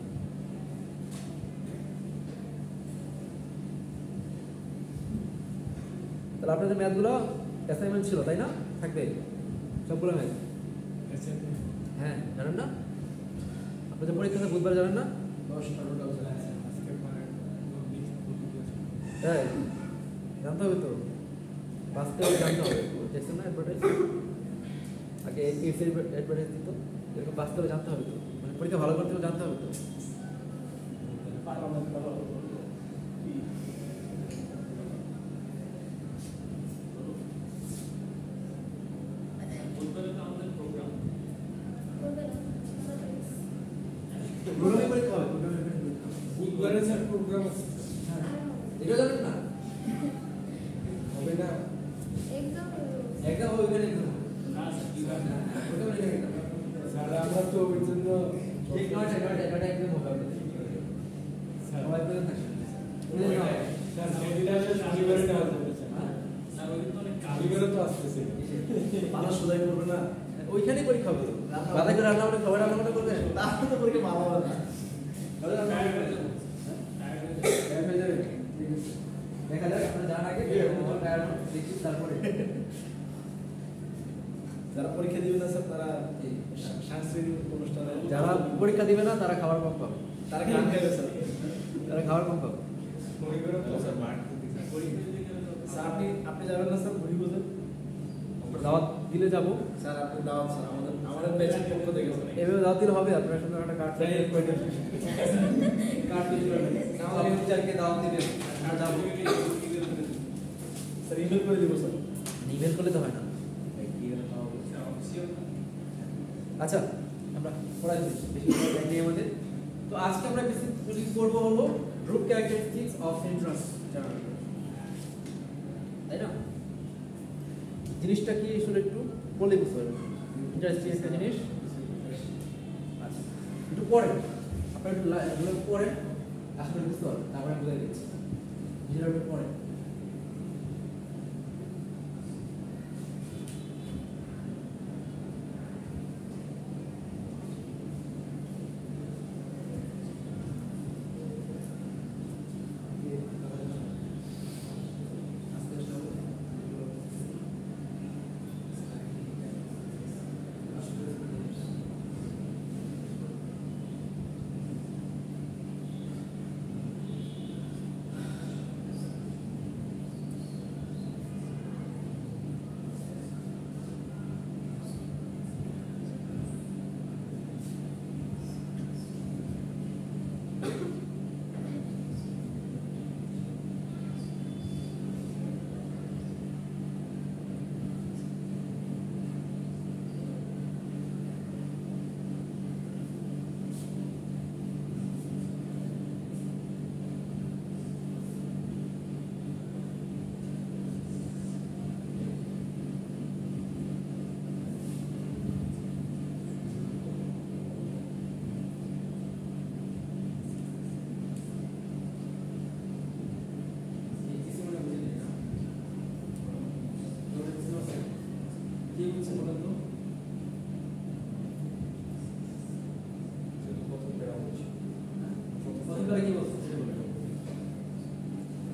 Speaker 1: তাহলে আপনাদের ম্যাথগুলো অ্যাসাইনমেন্ট ছিল তাই না, থাকবে সবগুলো ম্যাথ, হ্যাঁ জানেন না, আপনাদের পরীক্ষা বুধবার জানেন না,
Speaker 3: 10-12টা আছে আজকে, মানে
Speaker 1: হ্যাঁ জানতে হবে তো, বাস্তবে জানতে হবে, দেখছেন না অ্যাডভার্টাইজ, আগে এর অ্যাডভার্টাইজ দিত এরকম বাস্তবে জানতে হবে তো, মানে পরীক্ষা ভালো করতে হলে জানতে হবে তো।
Speaker 5: বুধবারে তো আমাদের প্রোগ্রাম।
Speaker 1: প্রোগ্রামে পরীক্ষা হবে, প্রোগ্রামে পরীক্ষা হবে।
Speaker 3: বুধবারে স্যার প্রোগ্রাম আছে।
Speaker 1: এটা জানেন না?
Speaker 3: হবে না?
Speaker 1: একদম হবে, ওইখানে একদম হবে।
Speaker 5: না স্যার, কি হয় না?
Speaker 1: প্রোগ্রামে এখানে একদম হবে।
Speaker 3: স্যার আমরা তো ওই জন্য
Speaker 1: ঠিক নয়, এটা একদম হবে আপনাদের। সবাই করে থাকবেন।
Speaker 3: স্যার সেদিন আসলে শনিবারে নেওয়া যাবে স্যার।
Speaker 1: হ্যাঁ?
Speaker 5: স্যার, ওই দিন তো অনেক কাজ।
Speaker 3: শনিবারে তো আসতেছে।
Speaker 1: পালা সোজাই করবে না, ওইখানেই পরীক্ষা হবে। বাধা করে রান্না করে সবাই রান্না করবে, তাহলে তো পরীক্ষা ভালো হবে না। তাহলে রান্না
Speaker 5: টায়ার্ড
Speaker 1: করে
Speaker 5: হয়ে
Speaker 1: যাবো।
Speaker 5: যাবো। টায়ার্ড হয়ে যাবো।
Speaker 1: টায়ার্ড হয়ে যাবে? ঠিক আছে। দেখা যাক, আপনারা যান আগে, টায়ার্ড হন, দেখি তারপরে।
Speaker 3: যারা পরীক্ষা দিবে না স্যার তারা এই সাংস্কৃতিক অনুষ্ঠানে
Speaker 1: যারা পরীক্ষা দিবে না তারা খাবার কম পাবে,
Speaker 3: তারা গান গাইবে স্যার।
Speaker 1: তারা খাবার কম পাবে।
Speaker 3: শনিবারে তো স্যার
Speaker 5: বাড়তি স্যার, পরীক্ষা যদি কেউ তো-
Speaker 3: স্যার আপনি যাবেন না স্যার ভুরিভোজে?
Speaker 1: দাওয়াত দিলে যাবো।
Speaker 3: স্যার আপনি দাওয়াত স্যার আমাদের ব্যাচের পক্ষ থেকে স্যার।
Speaker 1: এভাবে দাওয়াত দিলে হবে? আপনারা সুন্দর একটা কার্ড
Speaker 3: তাই
Speaker 1: করে দেবেন। কার্ড তৈরি করবেন, নাহলে টিচারকে দাওয়াত দিবেন আর যাবো।
Speaker 3: স্যার ইমেল করে দিব স্যার।
Speaker 1: ইমেল করলে তো হয় না।
Speaker 5: স্যার, অফিসিয়াল না।
Speaker 1: আচ্ছা, আমরা পড়াই দিচ্ছি, বেশি সময় নেই আমাদের। তো আজকে আমরা বেসিক্যালি করব হলো group characteristics of interest generator, তাই না? জিনিসটা কি আসলে একটু বলে বুঝতে পারবেন। ইন্টারেস্টিং একটা জিনিস। আচ্ছা, একটু পড়েন, আপনারা একটু পড়েন, আসলে বুঝতে পারবেন, তারপরে আমি বুঝে দিচ্ছি। জিনিসটা একটু পড়েন। কি বলছে বলেন তো? প্রথমবার কি বলছে সেটা বলেন।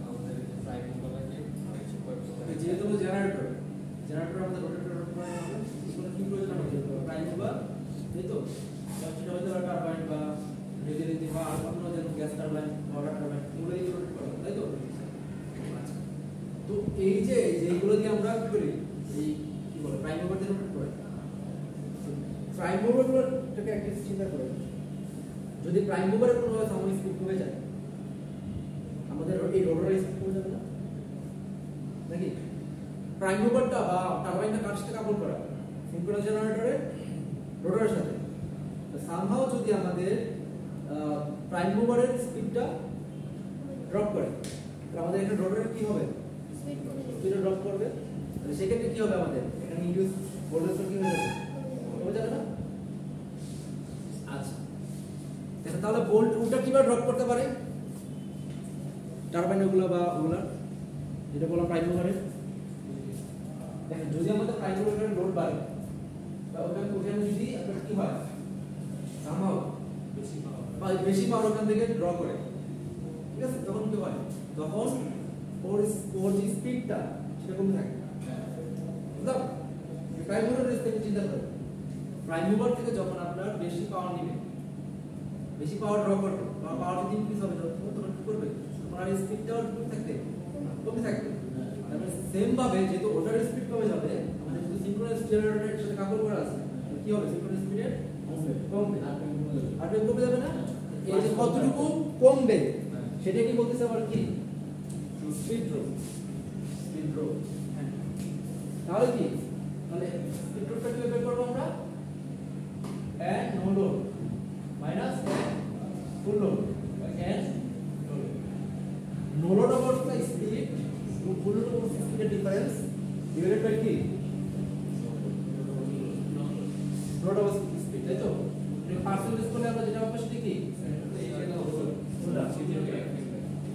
Speaker 5: আমাদের প্রাইম মোবাইলে কিছু
Speaker 1: ওকে, যেহেতু জেনারেটর আমাদের রোটেটর হবে, এগুলো কি প্রয়োজন হবে? প্রাইম মুভার, তাই তো? সেটা হতে পারে টারবাইন বা রেজুলেটর বা আর অন্য যেন গ্যাস টারবাইন, ওয়াটার টারবাইন, এগুলো দিয়ে রোটেট করা হয়, তাই তো? আচ্ছা, তো এই যে যেগুলো দিয়ে আমরা কি করি, এই কি বলে প্রাইম মুভার দিয়ে রোটেট করে, প্রাইম মুভারগুলোটাকে একটা চিন্তা করে, যদি প্রাইম মুভারের কোনো সাময়িক স্পিড কমে যায়, আমাদের এই রোটরের স্পিড কমে যাবে না নাকি? প্রাইম মুভারটা বা টারবাইনটা কার সাথে কাপল করা? সিনক্রোনাস জেনারেটরের রোটরের সাথে। তো সামহাও যদি আমাদের প্রাইম মুভারের স্পিডটা ড্রপ করে, তাহলে আমাদের এখানে রোটরের কি হবে? স্পিডটা ড্রপ করবে। তাহলে সেক্ষেত্রে কি হবে আমাদের? এখানে ইনডিউস ভোল্টেজ কি হয়ে যাবে? কমে যাবে না? আচ্ছা, দেখো তাহলে ভোল্ট ওটা কিভাবে ড্রপ করতে পারে? টারবাইনগুলো বা ওগুলা যেটা বললাম প্রাইম মুভারের, দেখেন যদি আমাদের প্রাইম মুভারের লোড বাড়ে বা ওখানে যদি আপনার কি হয়, সামহাও বেশি পাওয়ার ওখান থেকে ড্র করে, ঠিক আছে? তখন কি হয়? তখন ওর যে স্পিডটা সেটা কমে থাকে, বুঝলাম? প্রাইম মুভারের স্পিড চিন্তা করেন, প্রাইম মুভার থেকে যখন আপনার বেশি পাওয়ার নেবে, বেশি পাওয়ার ড্র করবে বা পাওয়ার যদি ইনক্রিজ হবে তখন কি করবে? তোমার স্পিডটাও থাকবে, কমে থাকবে। তারপরে সেম ভাবে যেহেতু ওটার স্পিড কমে যাবে, আমাদের যদি সিনক্রোনাস জেনারেটরের সাথে কাপল করা আছে, কি হবে? সিনক্রোনাস স্পিডের কমবে
Speaker 3: আর কমে যাবে।
Speaker 1: আরপিএম কমে যাবে না এই যে কতটুকু কমবে সেটা কি বলতেছে আবার কি স্পিড ড্রপ তাহলে কি তাহলে স্পিড ড্রপটা কিভাবে বের করবো আমরা n no load minus n full load n no load over the speed full load over স্পিডের ডিফারেন্স ডিভাইডেড বাই কি লোড ওভার স্পিড তাই তো এই পার্সেন্টেজ করলে আমরা যেটা পাবো সেটা কি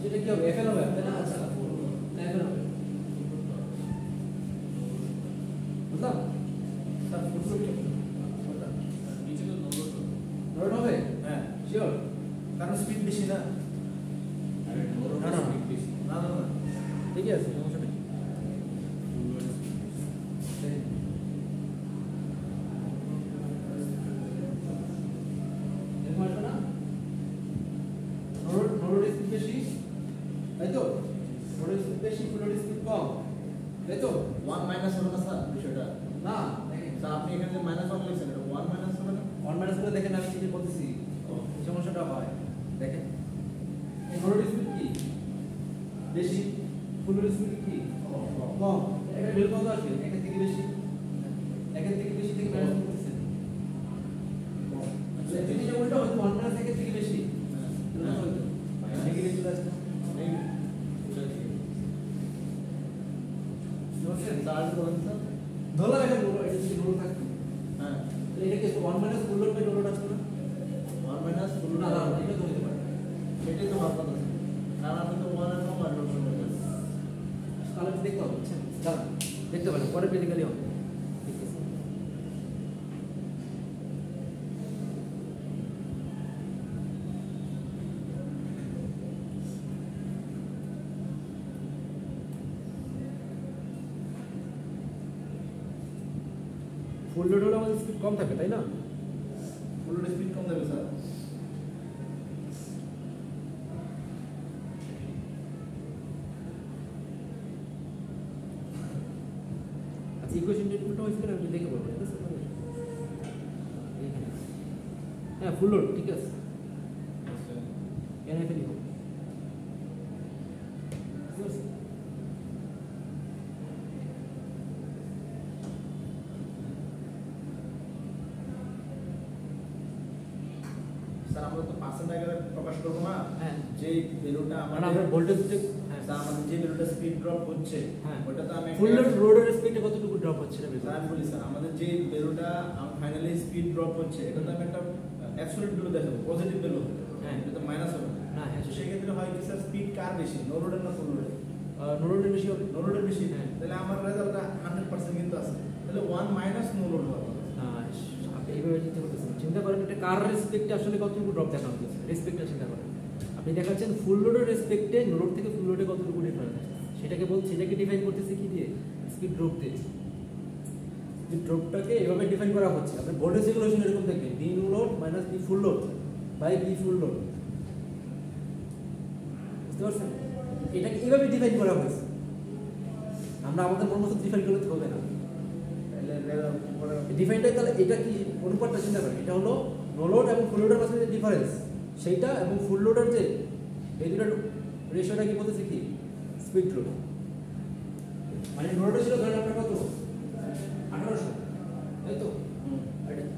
Speaker 1: সেটা কি হবে fn হবে তাই না আচ্ছা fn হবে বুঝলাম স্যার ফুল লোড
Speaker 5: নিচে তো নম্বর
Speaker 1: লোড হবে
Speaker 3: হ্যাঁ
Speaker 1: শিওর
Speaker 3: কারণ স্পিড বেশি না
Speaker 5: আরে
Speaker 1: না, না, না।
Speaker 3: না না না
Speaker 1: ঠিকই আছে সমস্যা নেই এরকম আসবে না নোড স্পিড বেশি তাই তো নোড স্পিড বেশি ফুল লোড স্পিড কম তাই তো
Speaker 3: 1 মাইনাস হলো না স্যার বিষয়টা
Speaker 1: না দেখেন
Speaker 3: স্যার আপনি এখানে যে মাইনাস 1 লিখছেন এটা 1 মাইনাস হলো না
Speaker 1: অন মাইনাস করে দেখেন আমি কি বলতেছি এই সমস্যাটা হয় দেখেন এই নোড স্পিড কি বেশি ফুল লোড স্পিড কি কম এটা বের কত আসবে একের থেকে বেশি থেকে মাইনাস করতেছেন এটা উল্টো হয়তো 1 মাইনাস একের থেকে বেশি উল্টো হয়তো নেগেটিভ চলে আসবে বুঝছেন
Speaker 3: স্যার বলেন স্যার
Speaker 1: ধরলাম এটা নোড এটা যদি নোড থাকতো
Speaker 3: হ্যাঁ
Speaker 1: তাহলে এটা কি 1 minus full load by node আসবে না
Speaker 3: 1 মাইনাস হলো
Speaker 1: না
Speaker 3: না
Speaker 1: না এটা তো হতে পারে
Speaker 3: সেটাই তো ভাবনা আছে কারণ আপনি তো 1 আর কম আর লোড করতে
Speaker 1: তাহলে দেখতে হবে বুঝছেন দাঁড়ান দেখতে পারেন পরে প্র্যাকটিক্যালি হবে ঠিক আছে ফুল লোড হলে আমাদের স্পিড কম থাকে তাই না
Speaker 3: ফুল লোড স্পিড কম যাবে স্যার
Speaker 1: আচ্ছা ইকুয়েশনটা উল্টো হয়েছে কিনা আমি দেখে বলবো ঠিক আছে এইখানে। হ্যাঁ ফুল লোড ঠিক আছে এনএফ লিখো বুঝতে পারছেন?
Speaker 3: স্যার আমরা তো পার্সেন্ট আকারে প্রকাশ করব না
Speaker 1: হ্যাঁ
Speaker 3: যে ভ্যালুটা
Speaker 1: মানে
Speaker 3: আমাদের
Speaker 1: আমরা ভোল্টেজ হ্যাঁ
Speaker 3: স্যার আমাদের যে ভ্যালুটা স্পিড ড্রপ হচ্ছে
Speaker 1: হ্যাঁ।
Speaker 3: ওটা তো আমি
Speaker 1: ফুল লোড রোডের স্পিডে কতটুকু ড্রপ হচ্ছে না
Speaker 3: স্যার আমি বলি স্যার আমাদের যে ভ্যালুটা ফাইনালি স্পিড ড্রপ হচ্ছে এটা তো আমি একটা অ্যাবসলিউট ভ্যালু দেখাবো পজিটিভ ভ্যালু
Speaker 1: হ্যাঁ।
Speaker 3: এটা তো মাইনাস হবে
Speaker 1: না হ্যাঁ
Speaker 3: তো সেক্ষেত্রে হয় কি স্যার স্পিড কার বেশি নো লোডের না ফুল লোডের
Speaker 1: নো লোডের বেশি হবে
Speaker 3: নো লোডের বেশি
Speaker 1: হ্যাঁ।
Speaker 3: তাহলে আমার রেজাল্টটা 100% কিন্তু আছে তাহলে 1 মাইনাস নো লোড হবে
Speaker 1: না আপনি এইভাবে চিন্তা করতেছেন চিন্তা করেন এটা কার রেসপেক্টে আসলে কতটুকু ড্রপ দেখা হচ্ছে রেসপেক্টটা চিন্তা করেন আপনি দেখাচ্ছেন ফুল লোডের রেসপেক্টে নো লোড থেকে ফুল লোডে কতটুকু ডিফারেন্স সেটাকে ডিফাইন করতেছে কি দিয়ে স্পিড ড্রপ দিয়ে স্পিড ড্রপটাকে এভাবে ডিফাইন করা হচ্ছে আপনার ভোল্টেজ রেগুলেশন এরকম দেখবেন V no load minus V full load by V full load বুঝতে পারছেন এটাকে এভাবে ডিফাইন করা হয়েছে আমরা আমাদের মন মতো ডিফাইন করলে তো হবে না
Speaker 3: তাহলে রেজাল্ট পরে
Speaker 1: ডিফাইনটা তাহলে এটা কি অনুপাতটা চিন্তা করেন এটা হলো নো লোড এবং ফুল লোডের মাঝে যে ডিফারেন্স সেইটা এবং ফুল লোডের যে এই দুটার রেশিওটা কি বলতেছে কি স্পিড লোড মানে নো লোডে ছিল ধরেন আপনার কত 1800 তাই তো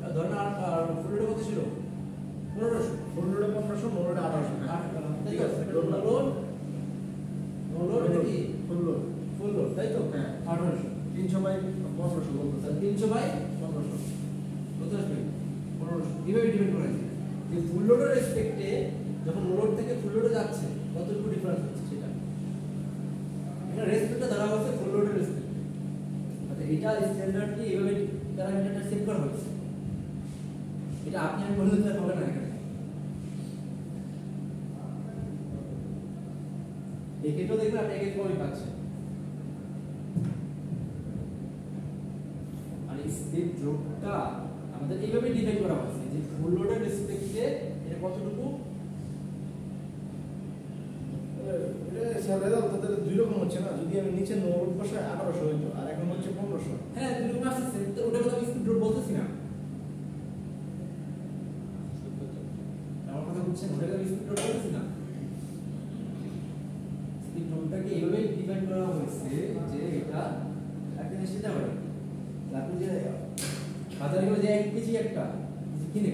Speaker 1: আর ধরেন আর ফুল লোডে কত ছিল 1500
Speaker 3: ফুল লোডে 1500 নো লোডে 1800
Speaker 1: তাই তো নো লোড এটা কি
Speaker 3: ফুল লোড
Speaker 1: ফুল লোড তাই তো
Speaker 3: হ্যাঁ।
Speaker 1: 1800
Speaker 3: 300 বাই 1500 বলতে স্যার
Speaker 1: 300 বাই
Speaker 3: 1500
Speaker 1: কত আসবে 1500 কিভাবে ডিপেন্ড করা যায় যে ফুল লোডের রেসপেক্টে যখন নো লোড থেকে ফুল লোডে যাচ্ছে কতটুকু ডিফারেন্স হচ্ছে সেটা এটা রেসপেক্টটা ধরা হচ্ছে ফুল লোডের রেসপেক্ট আচ্ছা এটা স্ট্যান্ডার্ডলি এইভাবে প্যারামিটারটা সেট করা হয়েছে এটা আপনি আমি বললে তো হবে না এখানে একেও দেখবেন আপনি একের কমই পাচ্ছেন আর স্পিড ড্রপটা আমাদের এইভাবে ডিফাইন করা হয়েছে যে ফুল লোডের রেসপেক্টে এটা কতটুকু
Speaker 3: এটা স্যার রেজাল্ট তাদের দুই রকম হচ্ছে না যদি আমি নিচে নো লোড বসাই 1800 হইতো আর এখন হচ্ছে 1500
Speaker 1: হ্যাঁ দুটো আসছে তো ওটা কথা আমি স্পিড ড্রপ বলতেছি না এটা একটা জিনিস নিতে পারে আপনি যে বাজারে গেলে যে 1 কেজি একটা কিনে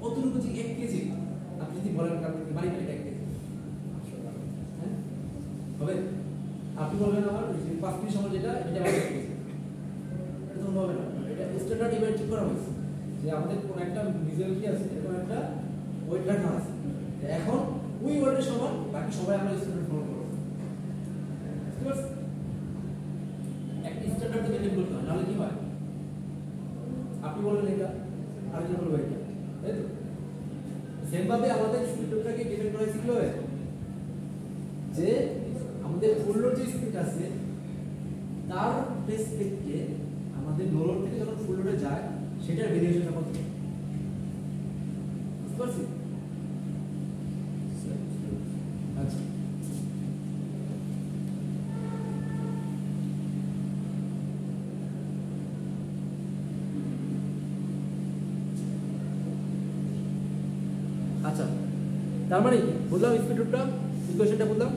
Speaker 1: কতটুকু যে 1 কেজি আপনি যদি বলেন কারণ বাড়ি বাড়ি 1 কেজি হ্যাঁ হবে আপনি বলবেন আমার 5 কেজি সময় যেটা এটা 1 কেজি এটা তো হবে না এটা স্ট্যান্ডার্ড ইভেন্ট ঠিক করা হয়েছে যে আমাদের কোন একটা ভিজুয়াল কি আছে এরকম একটা ওয়েট রাখা আছে এখন ওই ওয়েটের সমান বাকি সবাই আমরা স্ট্যান্ডার্ড ফলো করব ঠিক আছে একটা স্ট্যান্ডার্ড মেইনটেইন করতে হয় নাহলে কি হয় আপনি বলবেন এটা আরেকজন বলবে এটা তাই তো সেম ভাবে আমাদের স্পিডটাকে ডিফাইন করা শিখতে হবে যে আমাদের ফুললোড যে স্পিড আছে তার রেসপেক্টে আমাদের নো লোড থেকে যখন ফুল লোডে যায় সেটার ভেরিয়েশনটা কত বুঝতে পারছি আচ্ছা আচ্ছা তার মানে বুঝলাম স্পিড রুটটা ইকুয়েশনটা বুঝলাম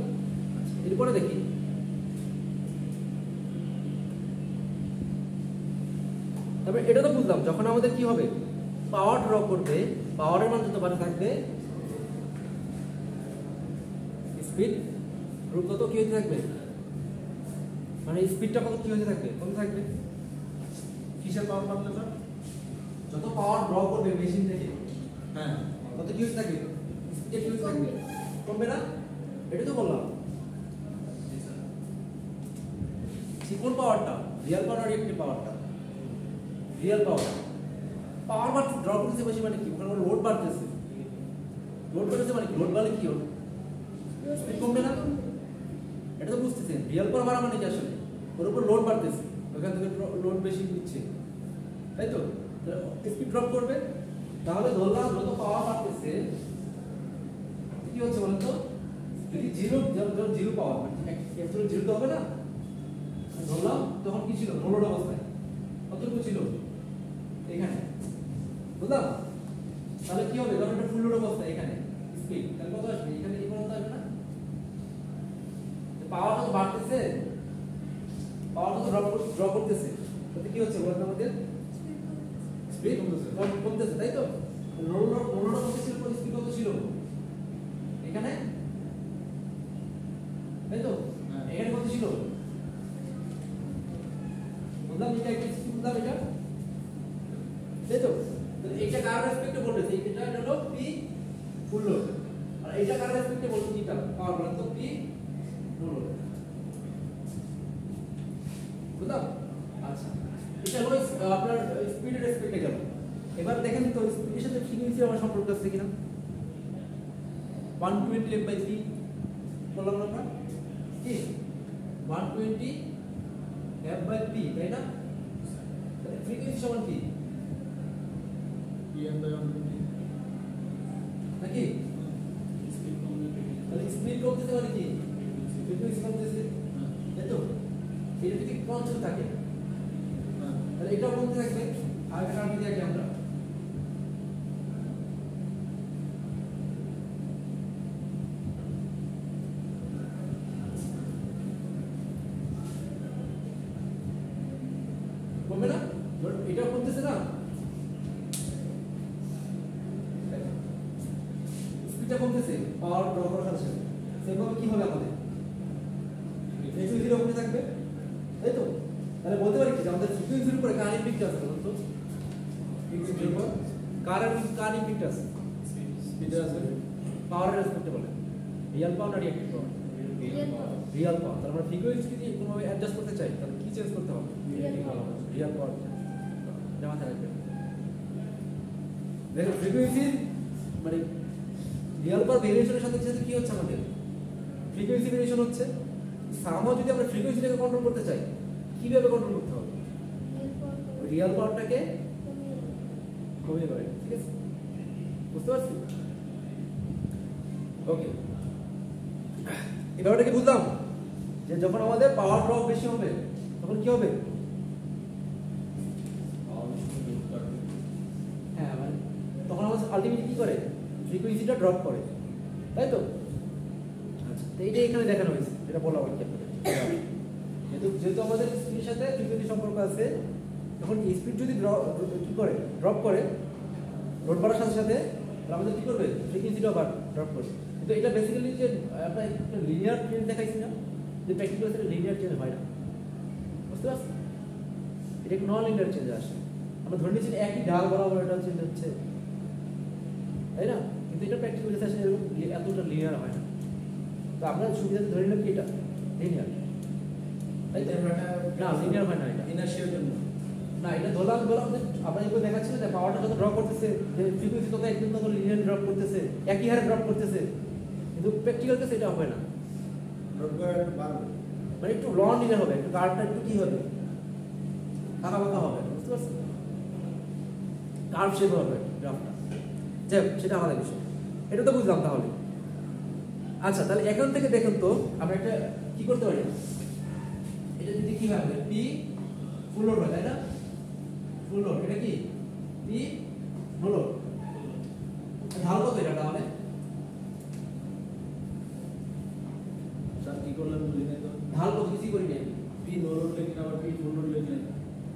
Speaker 1: এরপরে দেখি তারপরে এটা তো বুঝলাম যখন আমাদের কি হবে পাওয়ার ড্র করবে পাওয়ারের মান যত বাড়তে থাকবে স্পিড রুট কত কি হতে থাকবে মানে স্পিডটা কত কি হতে থাকবে কত থাকবে
Speaker 3: কিসের পাওয়ার বাড়লে স্যার?
Speaker 1: যত পাওয়ার ড্র করবে মেশিন থেকে
Speaker 3: হ্যাঁ
Speaker 1: কত কি হতে থাকবে স্পিডটা কি হতে থাকবে কমবে না এটা তো বললাম কোন পাওয়ারটা রিয়েল পাওয়ার আর রিঅ্যাক্টিভ পাওয়ারটা রিয়েল পাওয়ার পাওয়ার বার ড্র করতেছে বেশি মানে কি ওখানে লোড বাড়তেছে লোড বাড়তেছে মানে কি লোড বাড়লে কি হবে স্পিড কমবে না এটা তো বুঝতেছেন রিয়েল পাওয়ার বাড়া মানে কি আসলে ওর উপর লোড বাড়তেছে ওখান থেকে লোড বেশি দিচ্ছে তাই তো স্পিড ড্রপ করবে তাহলে ধরলাম যত পাওয়ার বাড়তেছে কি হচ্ছে বলেন তো যদি জিরো পাওয়ার অ্যাকচুয়ালি জিরো তো হবে না ধরলাম তখন কি ছিল নো লোড অবস্থায় কতটুকু ছিল এখানে বুঝলাম তাহলে কি হবে ধরো এটা ফুল লোড অবস্থা এখানে স্পিড তাহলে কত আসবে এখানে এই পর্যন্ত আসবে না পাওয়ার তো বাড়তেছে পাওয়ার তো ড্রপ করতেছে তাতে কি হচ্ছে বলেন আমাদের স্পিড কমতেছে তাই তো নো লোড কত ছিল স্পিড কত ছিল এখানে তাই তো এখানে কত ছিল বুঝলাম এটা কি বুঝলাম এটা তাই তো এটা কার রেসপেক্টে বলতেছে এটা হলো পি ফুল লোড আর এটা কার রেসপেক্টে বলতে এটা পাওয়ার বলেন তো পি নো লোড বুঝলাম আচ্ছা এটা হলো আপনার স্পিডের রেসপেক্টে গেল এবার দেখেন তো স্পিডের সাথে ফ্রিকোয়েন্সির আমার সম্পর্ক আছে কিনা 120 f by p বললাম না আমরা কি 120 f by p তাই না তাহলে ফ্রিকোয়েন্সি সমান কি
Speaker 3: pm by 120
Speaker 1: নাকি
Speaker 5: স্পিড কমলে
Speaker 1: তাহলে স্পিড কমতেছে মানে কি ফ্রিকোয়েন্সি কমতেছে তাই তো এটা যদি কনস্ট্যান্ট থাকে তাহলে এটাও কমতে থাকবে আর এটা আমি দেখি আমরা কমবে না এটাও কমতেছে না স্পিডটা কমতেছে পাওয়ার ড্র করার সাথে সাথে সেভাবে কি হবে আমাদের ফ্রিকোয়েন্সি কমতে থাকবে তাই তো তাহলে বলতে পারি কি যে আমাদের ফ্রিকোয়েন্সির উপরে কার ইফেক্ট আছে বলুন তো ফ্রিকোয়েন্সির উপর কার ইফেক্ট আছে
Speaker 3: স্পিড আছে
Speaker 1: পাওয়ার রেসপেক্টে বলে রিয়েল পাওয়ার না রিঅ্যাক্টিভ পাওয়ার রিয়েল পাওয়ার তার মানে ফ্রিকোয়েন্সি যদি কোনোভাবে অ্যাডজাস্ট করতে চাই তাহলে কি চেঞ্জ করতে হবে রিয়েল পাওয়ার এটা মাথায় রাখবেন দেখো ফ্রিকোয়েন্সি মানে রিয়েল পাওয়ার ভেরিয়েশনের সাথে সাথে কি হচ্ছে আমাদের ফ্রিকোয়েন্সি ভেরিয়েশন হচ্ছে সামহাও যদি আমরা ফ্রিকোয়েন্সিটাকে কন্ট্রোল করতে চাই কিভাবে কন্ট্রোল করতে হবে রিয়েল পাওয়ারটাকে কমিয়ে দেবে ঠিক আছে বুঝতে পারছি ওকে এই ব্যাপারটা কি বুঝলাম যে যখন আমাদের পাওয়ার ড্রপ বেশি হবে তখন কি হবে হ্যাঁ মানে তখন আমাদের আলটিমেটলি কি করে ফ্রিকোয়েন্সিটা ড্রপ করে তাই তো আচ্ছা তো এইটা এখানে দেখানো হয়েছে যেটা বলা হয় কি আপনাদের যেহেতু আমাদের স্পিডের সাথে ফ্রিকোয়েন্সি সম্পর্ক আছে, তখন স্পিড যদি ড্রপ করে লোড বাড়ার সাথে সাথে আমাদের কি করবে, ফ্রিকোয়েন্সিটাও ড্রপ করবে। কিন্তু এটা বেসিক্যালি যে আমরা একটা লিনিয়ার চেঞ্জ দেখাইছি না, যে প্র্যাকটিক্যাল সেটা লিনিয়ার চেঞ্জ হয় না, বুঝতে পারছি? এটা একটু নন লিনিয়ার চেঞ্জ আসে। আমরা ধরে নিচ্ছি একই ঢাল বরাবর এটা চেঞ্জ হচ্ছে, তাই না? কিন্তু এটা প্র্যাকটিক্যাল আসলে এতটা লিনিয়ার হয় না। তো আমরা সুবিধাতে ধরে নিলাম কি এটা লিনিয়ার, তাই তো? না, লিনিয়ার হয় না এটা,
Speaker 3: ইনার্শিয়ার জন্য
Speaker 1: না এটা ধরলাম আমরা এগুলো দেখাচ্ছি না যে পাওয়ারটা যত ড্রপ করতেছে, যে ফ্রিকোয়েন্সি তত একদম তত লিনিয়ার ড্রপ করতেছে, একই হারে ড্রপ করতেছে, কিন্তু প্র্যাকটিক্যাল কেসে এটা হবে না।
Speaker 3: ড্রপ করা একটু বাড়বে,
Speaker 1: মানে একটু লন লিনিয়ার হবে, একটু কার্ভটা একটু কি হবে, ফাঁকা ফাঁকা হবে, বুঝতে পারছেন? কার্ভ শেপ হবে গ্রাফটা, যাই হোক, সেটা আমাদের বিষয়। এটা তো বুঝলাম তাহলে। আচ্ছা, তাহলে এখন থেকে দেখুন তো আমরা একটা কি করতে পারি, এটা যদি কি হবে, পি ফুল লোড হয়, তাই না? ফুল লোড, এটা কি পি নো লোড, ঢাল কত এটা তাহলে?
Speaker 3: স্যার কি করলাম বুঝি নাই তো।
Speaker 1: ঢাল কত কিছুই করি নাই।
Speaker 3: পি নো লোড লেখেন, আবার পি ফুল লোড লেখেন।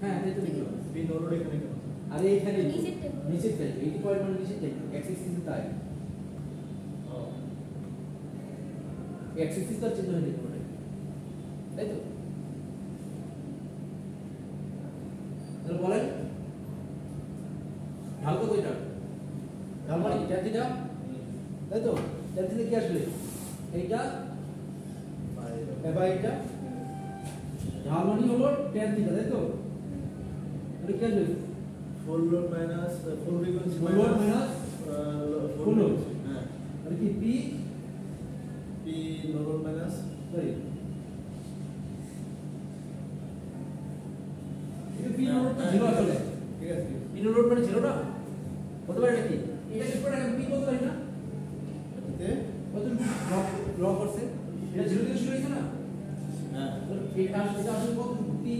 Speaker 1: হ্যাঁ, তাই তো লিখলাম।
Speaker 3: পি নো লোড এখানে কেন?
Speaker 1: আরে এখানে
Speaker 2: নিচের টেবিল।
Speaker 1: নিচের টেবিল 80 মানে নিচের টেবিল, এক্স এক্সিস তাই, এক্স এক্সিস তো চেঞ্জ হয়ে যাবে, তাই তো? তাহলে বলেন ঢাল কত এটা? ঢাল মানে কি, ট্যান থিটা, তাই তো? ট্যান থিটা কি আসলে এইটা এবার এটা ঢাল মানে হলো ট্যান থিটা, তাই তো? এটা কি আসবে,
Speaker 3: full load minus full frequency
Speaker 1: full load minus full load,
Speaker 3: হ্যাঁ,
Speaker 1: মানে কি P
Speaker 3: P no load minus
Speaker 1: sorry এটা পি নো লোড তো জিরো আসলে,
Speaker 3: ঠিক আছে।
Speaker 1: পি নো লোড মানে জিরো না হতে পারে নাকি? এটা কি করে পি বলতে পারি না,
Speaker 3: এতে
Speaker 1: কত ড্র করছে, এটা জিরো থেকে শুরু হয়েছে না?
Speaker 3: হ্যাঁ,
Speaker 1: এটা আসলে কত পি,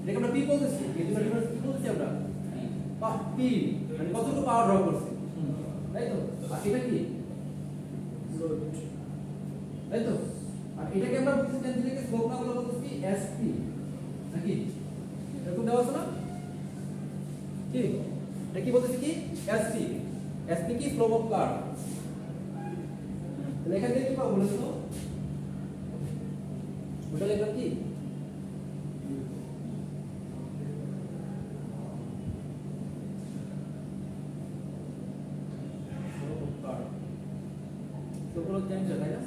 Speaker 1: এটাকে আমরা পি বলতেছি, এই দুটো ডিফারেন্স কি বলতেছি আমরা, পি মানে কতটুকু পাওয়ার ড্র করছে, তাই তো? আর এটা কি
Speaker 3: লোড,
Speaker 1: তাই তো? আর এটাকে আমরা বলতেছি ট্যান থিটাকে স্লোপ না বলে বলতেছি এসপি, নাকি এরকম দেওয়া আছে না? কি এটা কি বলতেছি কি এসপি, এসপি কি স্লোপ অফ কার্ভ। লেখা দিয়ে কি পাবো বলেন তো, ওটা লেখা কি স্লোপ অফ কার্ভ, তো কোনো চেঞ্জ হয় না,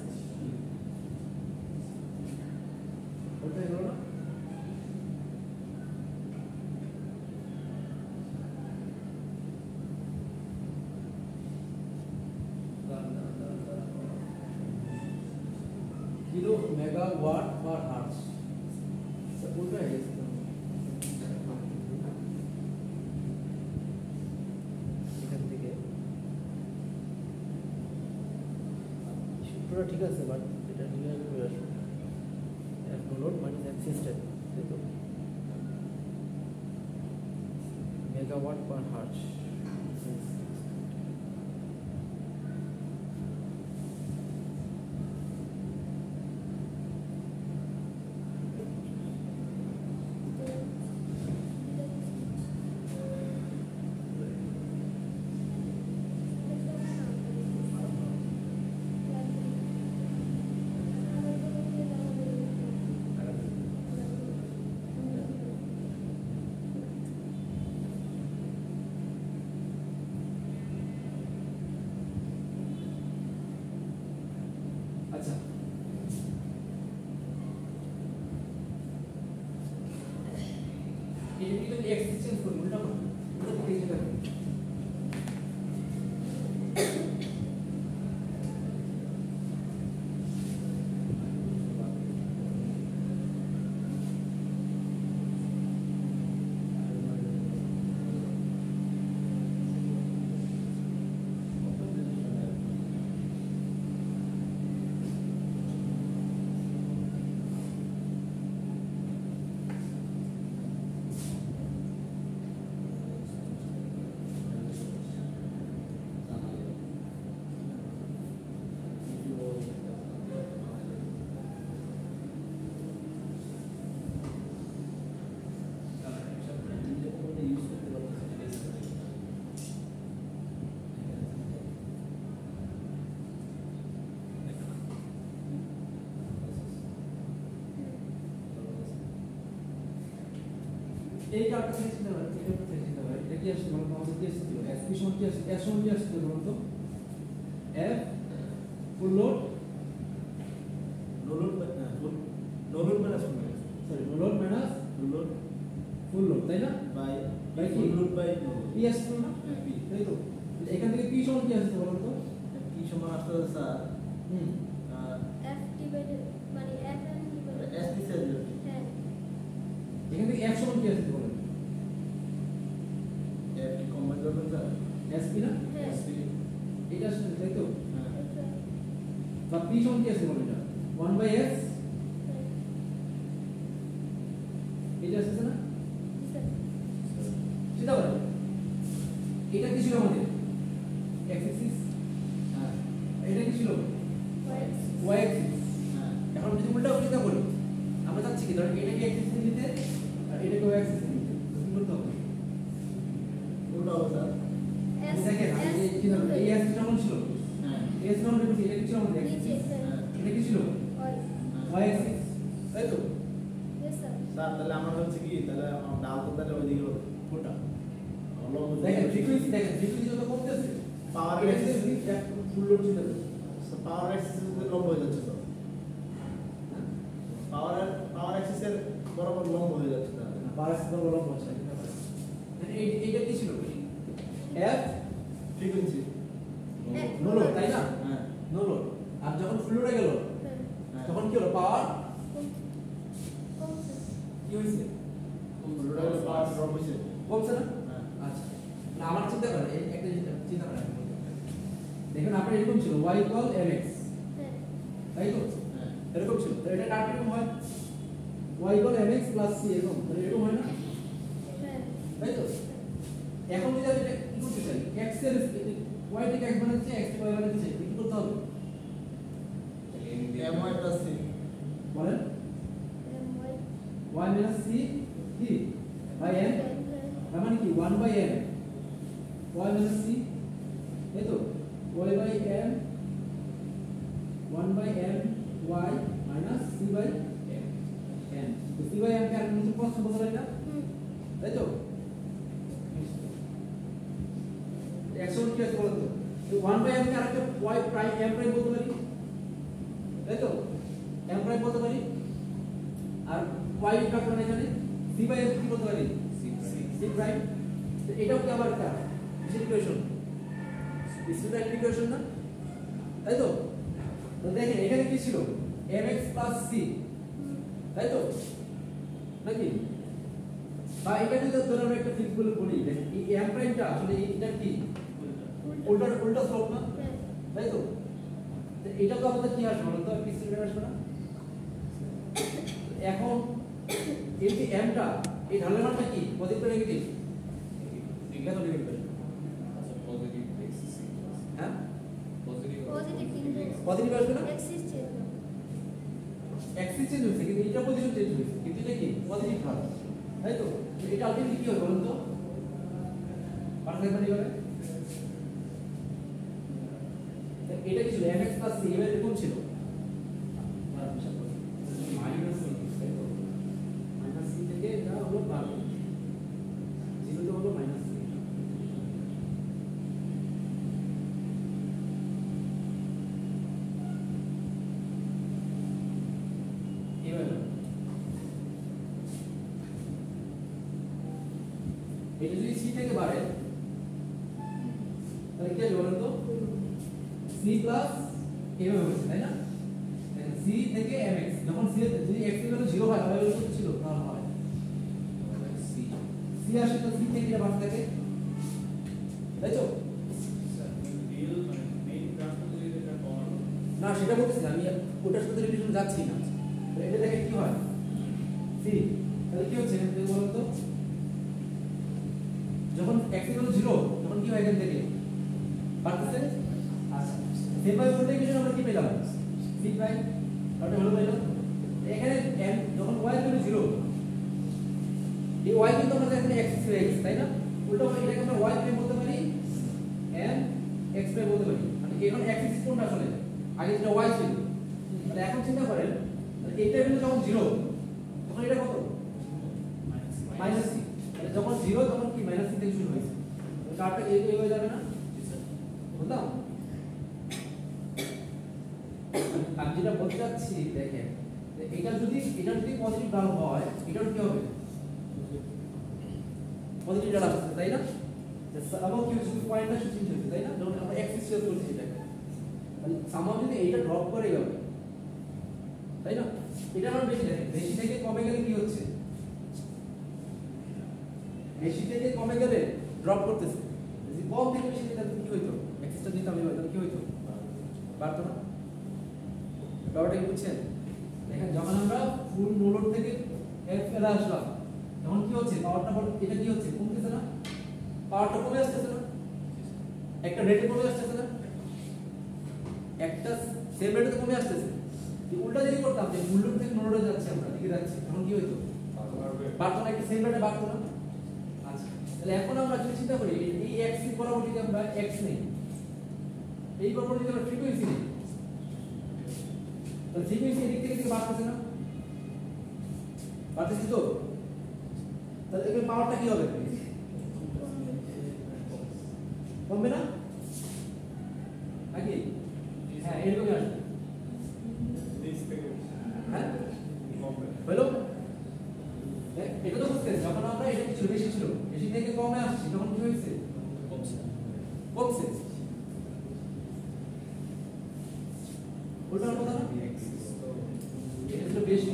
Speaker 1: ওটা হলো না? किलो मेगावाट पर आवर्स सब बोल रहा है इसका এখান থেকে সূত্রটা ঠিক আছে, বাট এটা নিয়ে আসবে F no load minus F system, তাই তো? মেগাওয়াট পার হার্জ, আচ্ছা এই যদি তুমি এক্সিস্টেন্স করি উল্টা করো, এটা ঠিক আছে। এই কার্ডটা থেকে চিন্তা করেন, এটা থেকে চিন্তা করেন, এটা কি আসছে বলুন তো, আমাদের কি আসছিল, SP সমান কি আসছে, S সমান কি আসছে বলুন তো, F full load,
Speaker 3: no load minus
Speaker 1: sorry no load minus full load, তাই না?
Speaker 3: বাই
Speaker 1: By কি?
Speaker 3: Full load by no load.
Speaker 1: P আসছিল না?
Speaker 3: হ্যাঁ, P।
Speaker 1: তাই তো? এখান থেকে P সমান কি আসছে বলুন তো?
Speaker 3: কি সমান আসতে স্যার
Speaker 1: হুম,
Speaker 2: F divided মানে F and divided
Speaker 3: S T sir
Speaker 2: হ্যাঁ
Speaker 1: এখান থেকে F সমান কি আসছে বলুন?
Speaker 3: এফ কি কম্বাইন করবেন স্যার?
Speaker 1: SP না?
Speaker 2: হ্যাঁ
Speaker 1: এটা আসছে তাই তো?
Speaker 3: হ্যাঁ
Speaker 2: এটা
Speaker 1: বা P সমান কি আসছে বলুন এটা? 1/S এটা আসছে না? চিন্তা করেন, এটা কি ছিল আমাদের? X axis,
Speaker 3: হ্যাঁ
Speaker 1: এটা কি ছিল? Y axis।
Speaker 3: হ্যাঁ
Speaker 1: এখন যদি উল্টা চিন্তা করি, আমরা চাচ্ছি কি ধরেন এটাকে X axis নিতে আর এটাকে Y axis নিতে, তো কি করতে হবে?
Speaker 3: উল্টা হবে স্যার।
Speaker 1: দেখেন এই কি ধরুন এই axis কেমন ছিল?
Speaker 3: হ্যাঁ
Speaker 1: এই axis কেমন ছিল? এটা কি ছিল আমাদের X
Speaker 2: নিচে
Speaker 1: axis?
Speaker 3: হ্যাঁ
Speaker 1: এটা কি ছিল? Y axis, তাই তো?
Speaker 2: yes sir
Speaker 3: স্যার তাহলে আমরা হচ্ছে কি তাহলে ডাল কথাটা ওইদিকে হবে
Speaker 1: কোনটা?
Speaker 3: অলম
Speaker 1: দেখেন ফ্রিকোয়েন্সি যত কমতেছে,
Speaker 3: পাওয়ার
Speaker 1: এটা
Speaker 3: এক্সিস
Speaker 1: ফুল লোড চিন্তা করুন।
Speaker 3: পাওয়ার এক্সিস লম্ব হয়ে যাচ্ছে স্যার। পাওয়ার এক্সিসের বরাবর লম্ব হয়ে যাচ্ছে স্যার।
Speaker 1: পারাসিটামল বলা বলছে এইটা কি ছিল? F
Speaker 3: ফ্রিকোয়েন্সি
Speaker 1: নো লোড, তাই না?
Speaker 3: হ্যাঁ
Speaker 1: নো লোড। আর যখন ফুল লোডে গেল
Speaker 3: হ্যাঁ
Speaker 1: তখন কি হলো? পাওয়ার
Speaker 2: কমছে
Speaker 1: কি হয়েছে?
Speaker 3: লোডে পাওয়ার ড্রপ হয়েছে।
Speaker 1: কমছে না?
Speaker 3: হ্যাঁ
Speaker 1: আচ্ছা, না আমার চিন্তা করেন একটা চিন্তা করেন, দেখুন আপনার এরকম ছিল y ইকুয়াল mx,
Speaker 2: হ্যাঁ
Speaker 1: তাই তো?
Speaker 3: হ্যাঁ
Speaker 1: এরকম ছিল, তো এটা কার কিরকম হয়? y equal mx plus c, এরকম তাহলে এরকম হয় না?
Speaker 2: হ্যাঁ
Speaker 1: তাই তো? এখন যদি আমি এটা কি করতে চাই, x এর y থেকে x বানাচ্ছি, x থেকে y বানাচ্ছি, কি করতে হবে?
Speaker 3: my plus c
Speaker 1: বলেন
Speaker 2: my
Speaker 1: y minus c কি বাই m, তার মানে কি 1 by m y minus c, তাই তো? y by m 1 by m y minus c by m, তো c বাই m কে আর নতুন প্রশ্ন বলতে পারি না, তাই তো? একশো কি আছে বলতো, 1 বাই m কে আরেকটা y প্রাইম m প্রাইম বলতে পারি, তাই তো? m প্রাইম বলতে পারি, আর y কাট মানে এখানে c বাই m কি বলতে পারি? c prime. তো এটাও কি আবার একটা ইকুয়েশন, ডিসক্রিট ইকুয়েশন না, তাই তো? তো দেখেন এখানে কি ছিল? mx c, তাই তো নাকি? বা এটা যদি ধরে আমরা একটা ফিক্স বলে বলি, এই m প্রাইমটা আসলে এটা কি উল্টা স্লোপ না, তাই তো? তো এটা তো আমাদের কি আসবে বলতো, ডিসক্রিট আসবে না? এখন এই যে m টা, এই ঢালের মানটা কি পজিটিভ না নেগেটিভ? এটা তো নেগেটিভ, হ্যাঁ
Speaker 2: পজিটিভ কিন্তু
Speaker 1: পজিটিভ আসবে না?
Speaker 2: এক্সিস চেঞ্জ
Speaker 1: অ্যাক্সিস চেঞ্জ হয়েছে কিন্তু এটা পজিশন চেঞ্জ হয়েছে, কিন্তু এটা কি পজিটিভ ভাগ, তাই তো? তো এটা আলটিমেটলি কি হবে বলুন তো? পার্থক্য কি হবে? এটা কি ছিল mx c, এবার এরকম ছিল মাইনাস c, তাই তো? মাইনাস c থেকে এটা হলো প্লাস 0 তে হলো মাইনাস c। এবার এটা যদি c থেকে বাড়ে তাহলে কি হবে বলুন তো? c প্লাস m হচ্ছে, তাই না? c থেকে mx, যখন c যদি x এর ভ্যালু 0 হয় তাহলে কত ছিল? তাহলে হয় c আসে, তো c থেকে এটা বাড়তে থাকে, তাই তো? না সেটা বলতেছি না, আমি ওটার সাথে রিলেশন যাচ্ছি না। তো এটা দেখে কি হয়? c, তাহলে কি হচ্ছে বলুন তো? যখন x এর ভ্যালু 0 তখন কি হয় এখান থেকে বাড়তেছে। আচ্ছা, সেম ভাবে ভোল্টেজ ইকুয়েশন আমরা কি পেলাম? c প্রাইম ওটা হলো পেলাম। এখানে m যখন y এর ভ্যালু 0, এই y কিন্তু আমাদের এখানে x হয়ে গেছে, তাই না? উল্টো এটাকে আমরা y প্রাইম বলতে পারি, m x প্রাইম বলতে পারি। মানে এখন x এক্সিস কোনটা আসলে? আগে যেটা y ছিল, তাহলে এখন চিন্তা করেন এইটা ভ্যালু যখন 0 তখন এটা কত? Minus c। 0 তখন কি -3 থেকে শুরু হয়েছে কার্ভটা এই হয়ে যাবে না বুঝলাম আমি যেটা বলতে চাচ্ছি দেখেন এটা যদি পজিটিভ ভ্যালু হয় এটা কি হবে পজিটিভ ভ্যালু আসছে তাই না সামাও কি হচ্ছে পয়েন্টটা চেঞ্জ হচ্ছে তাই না যখন আমরা এক্স সেট করছি এটাকে মানে সামাও যদি এইটা ড্রপ করে যাবে তাই না এটা আমরা বেশি থেকে কমে গেলে কি হচ্ছে বেশি থেকে কমে গেলে ড্রপ করতেছে যদি কম থেকে বেশি তাহলে কি হইতো এক্সটা দিতে আমি তাহলে কি হইতো বাড়তো না ব্যাপারটা কি বুঝছেন দেখেন যখন আমরা ফুল নো লোড থেকে এফ এর আসলাম তখন কি হচ্ছে পাওয়ারটা এটা কি হচ্ছে কমতেছে না পাওয়ারটা কমে আসতেছে না একটা রেটে কমে আসতেছে না একটা সেম রেটে কমে আসতেছে উল্টা যদি করতাম যে ফুল লোড থেকে নো লোডে যাচ্ছে আমরা দিকে যাচ্ছি তখন কি হইতো বাড়তো না একটা সেম রেটে বাড়তো না আচ্ছা তাহলে এখন আমরা যদি চিন্তা করি এই এক্স এর পরবর্তীতে আমরা এক্স নেই এই পরবর্তীতে আমরা ফ্রিকোয়েন্সি নেই তাহলে ফ্রিকোয়েন্সি এদিক থেকে বাড়তেছে না বাড়তেছে তো তাহলে এর পাওয়ারটা কি হবে কমবে না নাকি হ্যাঁ এরকমই আসবে হ্যাঁ হলো এটা তো বুঝতে যখন আমরা এটা কিছু বেশি ছিল বেশি থেকে কমে আসছি তখন কি হয়েছে কমছে উল্টার কথা না এটা ছিল বেশি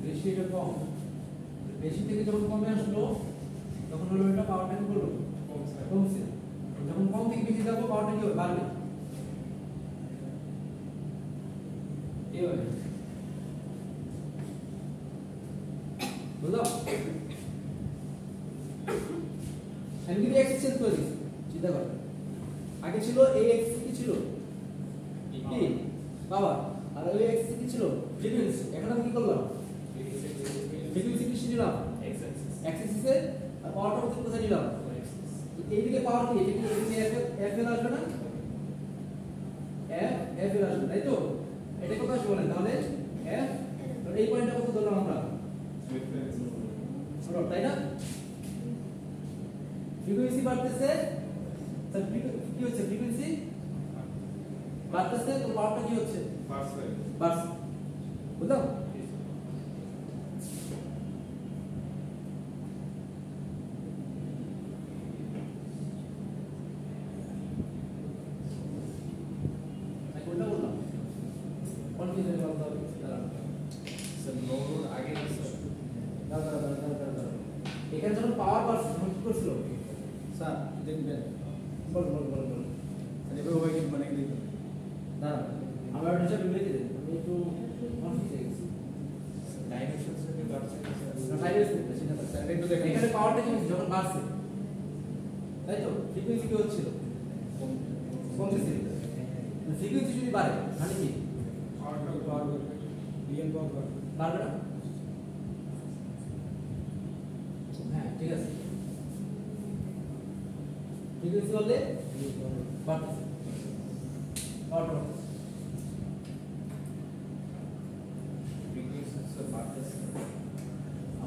Speaker 1: বেশি এটা কম বেশি থেকে যখন কমে আসলো তখন হলো এটা পাওয়ারটা কি করলো কমছে যখন কম থেকে বেশি যাবো পাওয়ারটা কি হবে বাড়বে এইভাবে বুঝলাম আমি কিন্তু এক্স চেঞ্জ করে দিচ্ছি চিন্তা কর আগে ছিল এই এক্স কি ছিল কি পাওয়ার আর ওই এক্স কি ছিল ফ্রিকোয়েন্সি এখন আমি কি করলাম ফ্রিকোয়েন্সি কি নিলাম এক্স অ্যাক্সিস এর আর পাওয়ারটা কোথায় নিলাম এইদিকে পাওয়ার কি এটা কি এফ এল আসবে না এফ এল আসবে তাই তো এটা কত আসবে বলেন তাহলে এফ এই পয়েন্টটা কত ধরলাম আমরা তাই না ফ্রিকোয়েন্সি বাড়তেছে তাহলে কি হচ্ছে ফ্রিকোয়েন্সি বাড়তেছে তো পাওয়ারটা কি হচ্ছে বাড়ছে বুঝলাম কোনটা বললাম কনফিউশন বলতে হবে
Speaker 3: স্যার নো লোড আগে
Speaker 1: এখানে যখন পাওয়ার বাড়ছে তখন কি করছিল
Speaker 3: স্যার দেখবেন
Speaker 1: বল
Speaker 3: এবার ওই কি মানে দেখবেন
Speaker 1: না আমার এটা বিবেকে দেন আমি একটু কনফিউজ হয়ে গেছি
Speaker 3: ডাইমেনশনস এর বাড়ছে
Speaker 1: না সাইডেস সেটা
Speaker 3: স্যার একটু দেখেন
Speaker 1: এখানে পাওয়ারটা কি হচ্ছে যখন বাড়ছে তাই তো ফ্রিকোয়েন্সি কি হচ্ছিল কমতেছে ফ্রিকোয়েন্সি যদি বাড়ে মানে কি
Speaker 3: পাওয়ার বিএন পাওয়ার
Speaker 1: বাড়বে না হ্যাঁ ঠিক আছে ফ্রিকোয়েন্সি বললে বাড়তেছে পাওয়ার বাড়তেছে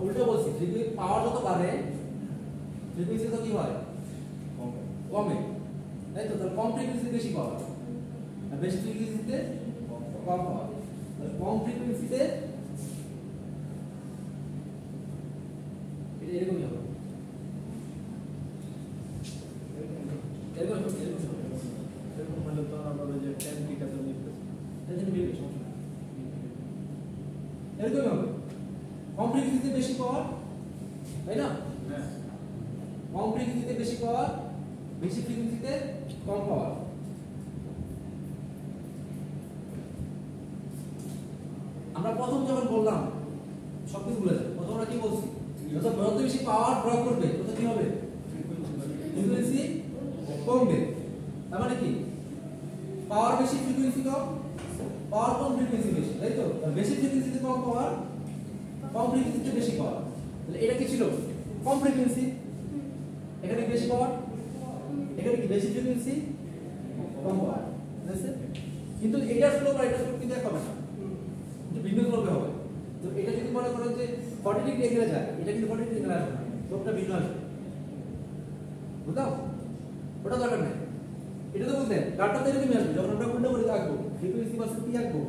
Speaker 1: উল্টো বলছি ফ্রিকোয়েন্সি পাওয়ার যত বাড়ে ফ্রিকোয়েন্সি তো কি হয় কমে তাই তো তাহলে কম ফ্রিকোয়েন্সি বেশি পাওয়ার আর বেশি ফ্রিকোয়েন্সিতে কম পাওয়ার কম ফ্রিকোয়েন্সিতে এরকমই হবে
Speaker 3: এরকম হলে তো আমরা যে 10 ঠিক আছে
Speaker 1: এরকমই হবে কম ফ্রিকোয়েন্সিতে বেশি পাওয়ার তাই না
Speaker 3: হ্যাঁ
Speaker 1: কম ফ্রিকোয়েন্সিতে বেশি পাওয়ার বেশি ফ্রিকোয়েন্সিতে কম পাওয়ার আমরা প্রথম যখন বললাম সবকিছু ভুলে যাবে প্রথম আমরা কি বলছি যত বেশি পাওয়ার ড্রপ করবে তত কি হবে ফ্রিকোয়েন্সি কমবে তার মানে কি পাওয়ার বেশি ফ্রিকোয়েন্সি কম পাওয়ার কম ফ্রিকোয়েন্সি বেশি তাই তো বেশি ফ্রিকোয়েন্সিতে কম পাওয়ার কম ফ্রিকোয়েন্সিতে বেশি পাওয়ার তাহলে এটা কি ছিল কম ফ্রিকোয়েন্সি এখানে বেশি পাওয়ার এখানে কি বেশি ফ্রিকোয়েন্সি কম পাওয়ার বুঝছেন কিন্তু এটা স্লো আর এটা স্লো কিন্তু এক হবে না কিন্তু ভিন্ন স্লোপে হবে তো এটা যদি মনে করেন যে 40 ডিগ্রি এখানে যায় এটা কিন্তু 40 ডিগ্রি এখানে আসবে না স্লোপটা ভিন্ন আসবে। বুঝলাম? ওটা দরকার নেই। এটা তো বুঝলেন, ডাটা তো এরকমই আসবে। যখন আমরা উল্টো করে আঁকবো, ফ্রিকোয়েন্সি ভার্সেস পি আঁকবো,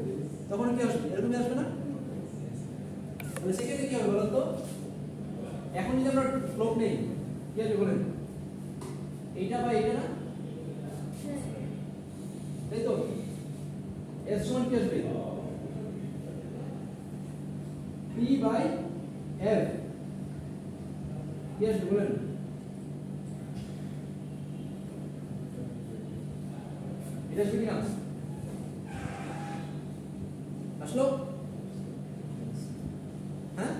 Speaker 1: তখন কি আসবে? এরকমই আসবে না? তাহলে সেক্ষেত্রে কি হবে বলেন তো? এখন যদি আমরা স্লোপ নেই, কি আসবে বলেন? এইটা বা এইটা না?
Speaker 2: হ্যাঁ
Speaker 1: তাই তো? এস সমান কি আসবে? P by F. কি আসবে বলেন? এটা আসবে কিনা? আসলো? হ্যাঁ?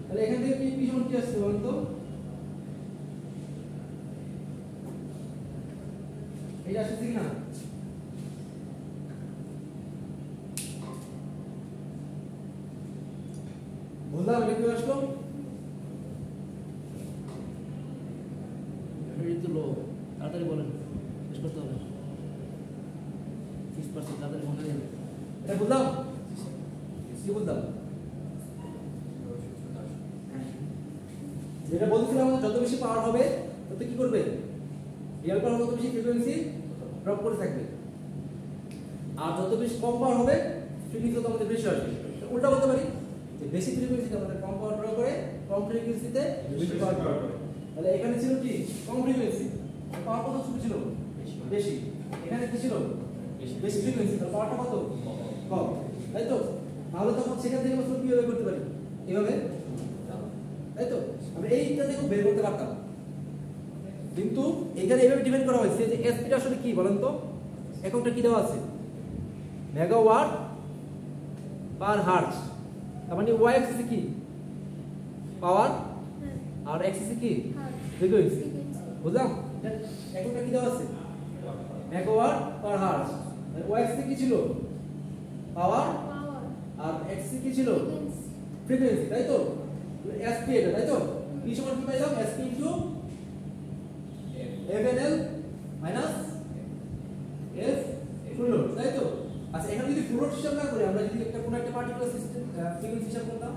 Speaker 1: তাহলে এখান থেকে পি সমান কি আসছে বলেন তো? এটা আসছে কিনা? বললাম এটা কি আসলো?
Speaker 5: তো লো তাড়াতাড়ি বলেন, শেষ করতে হবে। 30% তাড়াতাড়ি মনে যাবে।
Speaker 1: এটা বললাম? কি বললাম? যেটা বলছিলাম, যত বেশি পাওয়ার হবে তত কি করবে? রিয়েল পাওয়ার তত বেশি ফ্রিকোয়েন্সি ড্রপ করে থাকবে, আর যত বেশি কম পাওয়ার হবে ফ্রিকোয়েন্সি তত আমাদের বেশি আসবে। উল্টা বলতে পারি যে বেশি ফ্রিকোয়েন্সিতে আমাদের কম পাওয়ার ড্র করে, কম ফ্রিকোয়েন্সিতে বেশি পাওয়ার ড্র করে। তাহলে এখানে ছিল কি কম ফ্রিকোয়েন্সি, পাওয়ার কত ছিল? বেশি। এখানে কি ছিল? বেশি ফ্রিকোয়েন্সি, তাহলে পাওয়ারটা কত? কম। তাই তো? তাহলে তখন সেখান থেকে আমরা কিভাবে করতে পারি? এভাবে, তাই তো? আমরা এইটা থেকে বের করতে পারতাম, কিন্তু এখানে এভাবে ডিফাইন করা হয়েছে যে এসপিটা আসলে কি বলেন তো? এককটা কি দেওয়া আছে? মেগাওয়াট পার হার্জ। তার মানে ওয়াই অ্যাক্সিস কি? পাওয়ার,
Speaker 2: হ্যাঁ
Speaker 1: আর অ্যাক্সিস কি?
Speaker 2: Hertz
Speaker 1: frequency.
Speaker 2: ফ্রিকোয়েন্সি
Speaker 1: বুঝলাম? এককটা কি দেওয়া আছে? মেগাওয়াট পার হার্জ। ওয়াই অ্যাক্সিস কি ছিল? পাওয়ার,
Speaker 2: পাওয়ার
Speaker 1: আর অ্যাক্সিস কি ছিল?
Speaker 2: Frequency
Speaker 1: frequency. তাই তো? এসপি এটা, তাই তো? কি সমান কি পাইলাম? SP into FNL minus F full load, তাই তো? আচ্ছা, এখানে যদি ফুল লোড হিসাব না করি, আমরা যদি একটা কোনো একটা পার্টিকুলার সিস্টেম ফ্রিকোয়েন্সি হিসাব করতাম,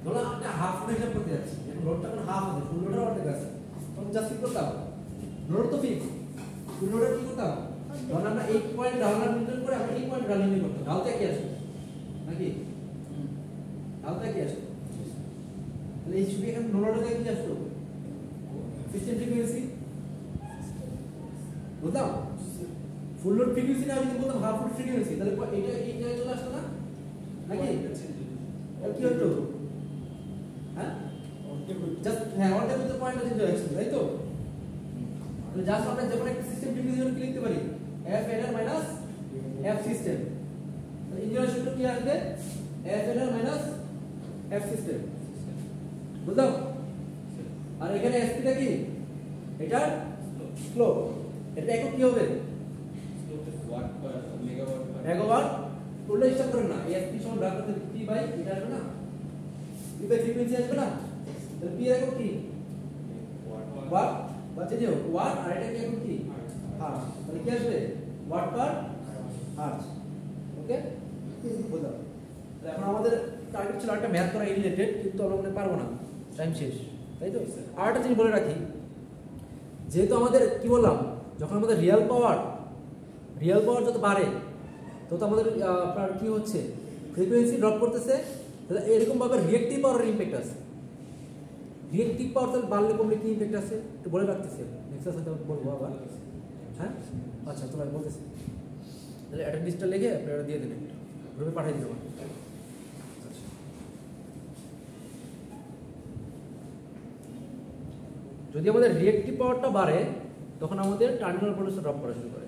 Speaker 1: ধরো আমরা হাফ লোড হিসাব করতে যাচ্ছি, এখন লোডটা এখন হাফ আছে, ফুল লোডের অর্ধেক আছে, তখন জাস্ট কি করতাম? লোড তো ফিক্স, ফুল লোডের কি করতাম? ধরুন আমরা 8 পয়েন্ট ঢালনা নির্ধারণ করে আমরা 8 পয়েন্ট ঢালনা নির্ধারণ করতাম। ঢালতে কি আসবে নাকি? ঢালতে কি আসবে? তাহলে এই ছবি এখানে লোডের থেকে কি আসলো? System frequency. বুঝলাম? ফুল লোড ফ্রিকোয়েন্সি না, যদি বলতাম হাফ লোড ফ্রিকোয়েন্সি, তাহলে এটা এই জায়গায় চলে আসতো না নাকি? কি হতো? হ্যাঁ, জাস্ট হ্যাঁ, অর্ধেক মতো পয়েন্টটা চেঞ্জ হয়েছে, তাই তো? তাহলে জাস্ট আমরা যখন একটা সিস্টেম ফ্রিকোয়েন্সি লিখতে পারি এফ এন আর মাইনাস এফ সিস্টেম, তাহলে ইঞ্জিনিয়ার সূত্র কি আসবে? এফ এন আর মাইনাস এফ সিস্টেম। বুঝলাম? আর এখানে এসপিটা কি? এটা স্লোপ। এটা একক কি হবে? মেগাওয়াট। উল্টো হিসাব করেন না, এসপি সমান ভাগ করতে পি বাই এটা আসবে না? পি বাই ফ্রিকোয়েন্সি আসবে না? তাহলে পি একক কি? ওয়াট। বাচ্চা দিও ওয়াট, আর এটা কি একক কি? হার্জ। তাহলে কি আসবে? ওয়াট পার হার্জ। ওকে, বুঝলাম? তাহলে এখন আমাদের টার্গেট ছিল একটা ম্যাথ করা রিলেটেড, কিন্তু আমরা মনে পারবো না, টাইম শেষ, তাই তো? আর একটা জিনিস বলে রাখি, যেহেতু আমাদের কি বললাম, যখন আমাদের রিয়েল পাওয়ার যত বাড়ে তত আমাদের আপনার কি হচ্ছে? ফ্রিকোয়েন্সি ড্রপ করতেছে। তাহলে এরকম ভাবে রিয়েক্টিভ পাওয়ারের ইম্প্যাক্ট আছে। রিয়েক্টিভ পাওয়ার তাহলে বাড়লে কমলে কি ইম্প্যাক্ট আছে একটু বলে রাখতেছি, নেক্সট সাথে বলবো আবার। হ্যাঁ, আচ্ছা, চলো আমি বলতেছি। তাহলে অ্যাটেন্ডেন্সটা লিখে আপনারা দিয়ে দেবেন, গ্রুপে পাঠিয়ে দিন আমার। যদি আমাদের রিয়েক্টিভ পাওয়ারটা বাড়ে, তখন আমাদের টার্মিনাল ভোল্টেজ ড্রপ করা শুরু করে।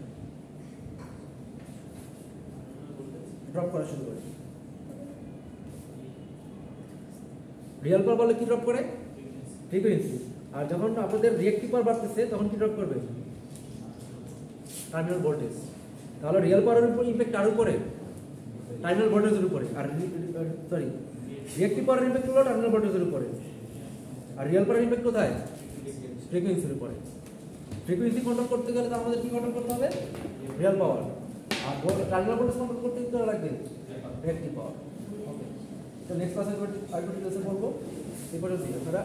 Speaker 1: রিয়েল পাওয়ার বলে কি ড্রপ করে? ফ্রিকোয়েন্সি। আর যখন আপনাদের রিয়েক্টিভ পাওয়ার বাড়তেছে, তখন কি ড্রপ করবে? Terminal voltage. তাহলে রিয়েল পাওয়ারের উপর ইম্প্যাক্ট আরো করে টার্মিনাল ভোল্টেজের উপরে, আর সরি রিয়েক্টিভ পাওয়ারের ইম্প্যাক্ট হলো টার্মিনাল ভোল্টেজের উপরে, আর রিয়েল পাওয়ারের ইম্প্যাক্ট কোথায়? ফ্রিকোয়েন্সির উপরে। ফ্রিকোয়েন্সি কন্ট্রোল করতে গেলে তো আমাদের কি কন্ট্রোল করতে হবে? Real power. আর টার্মিনাল ভোল্টেজ কন্ট্রোল করতে কি করা লাগবে? Reactive power. ওকে। তো নেক্সট ক্লাসে আরেকটু ডিটেলসে বলবো। এই পর্যন্তই আপনারা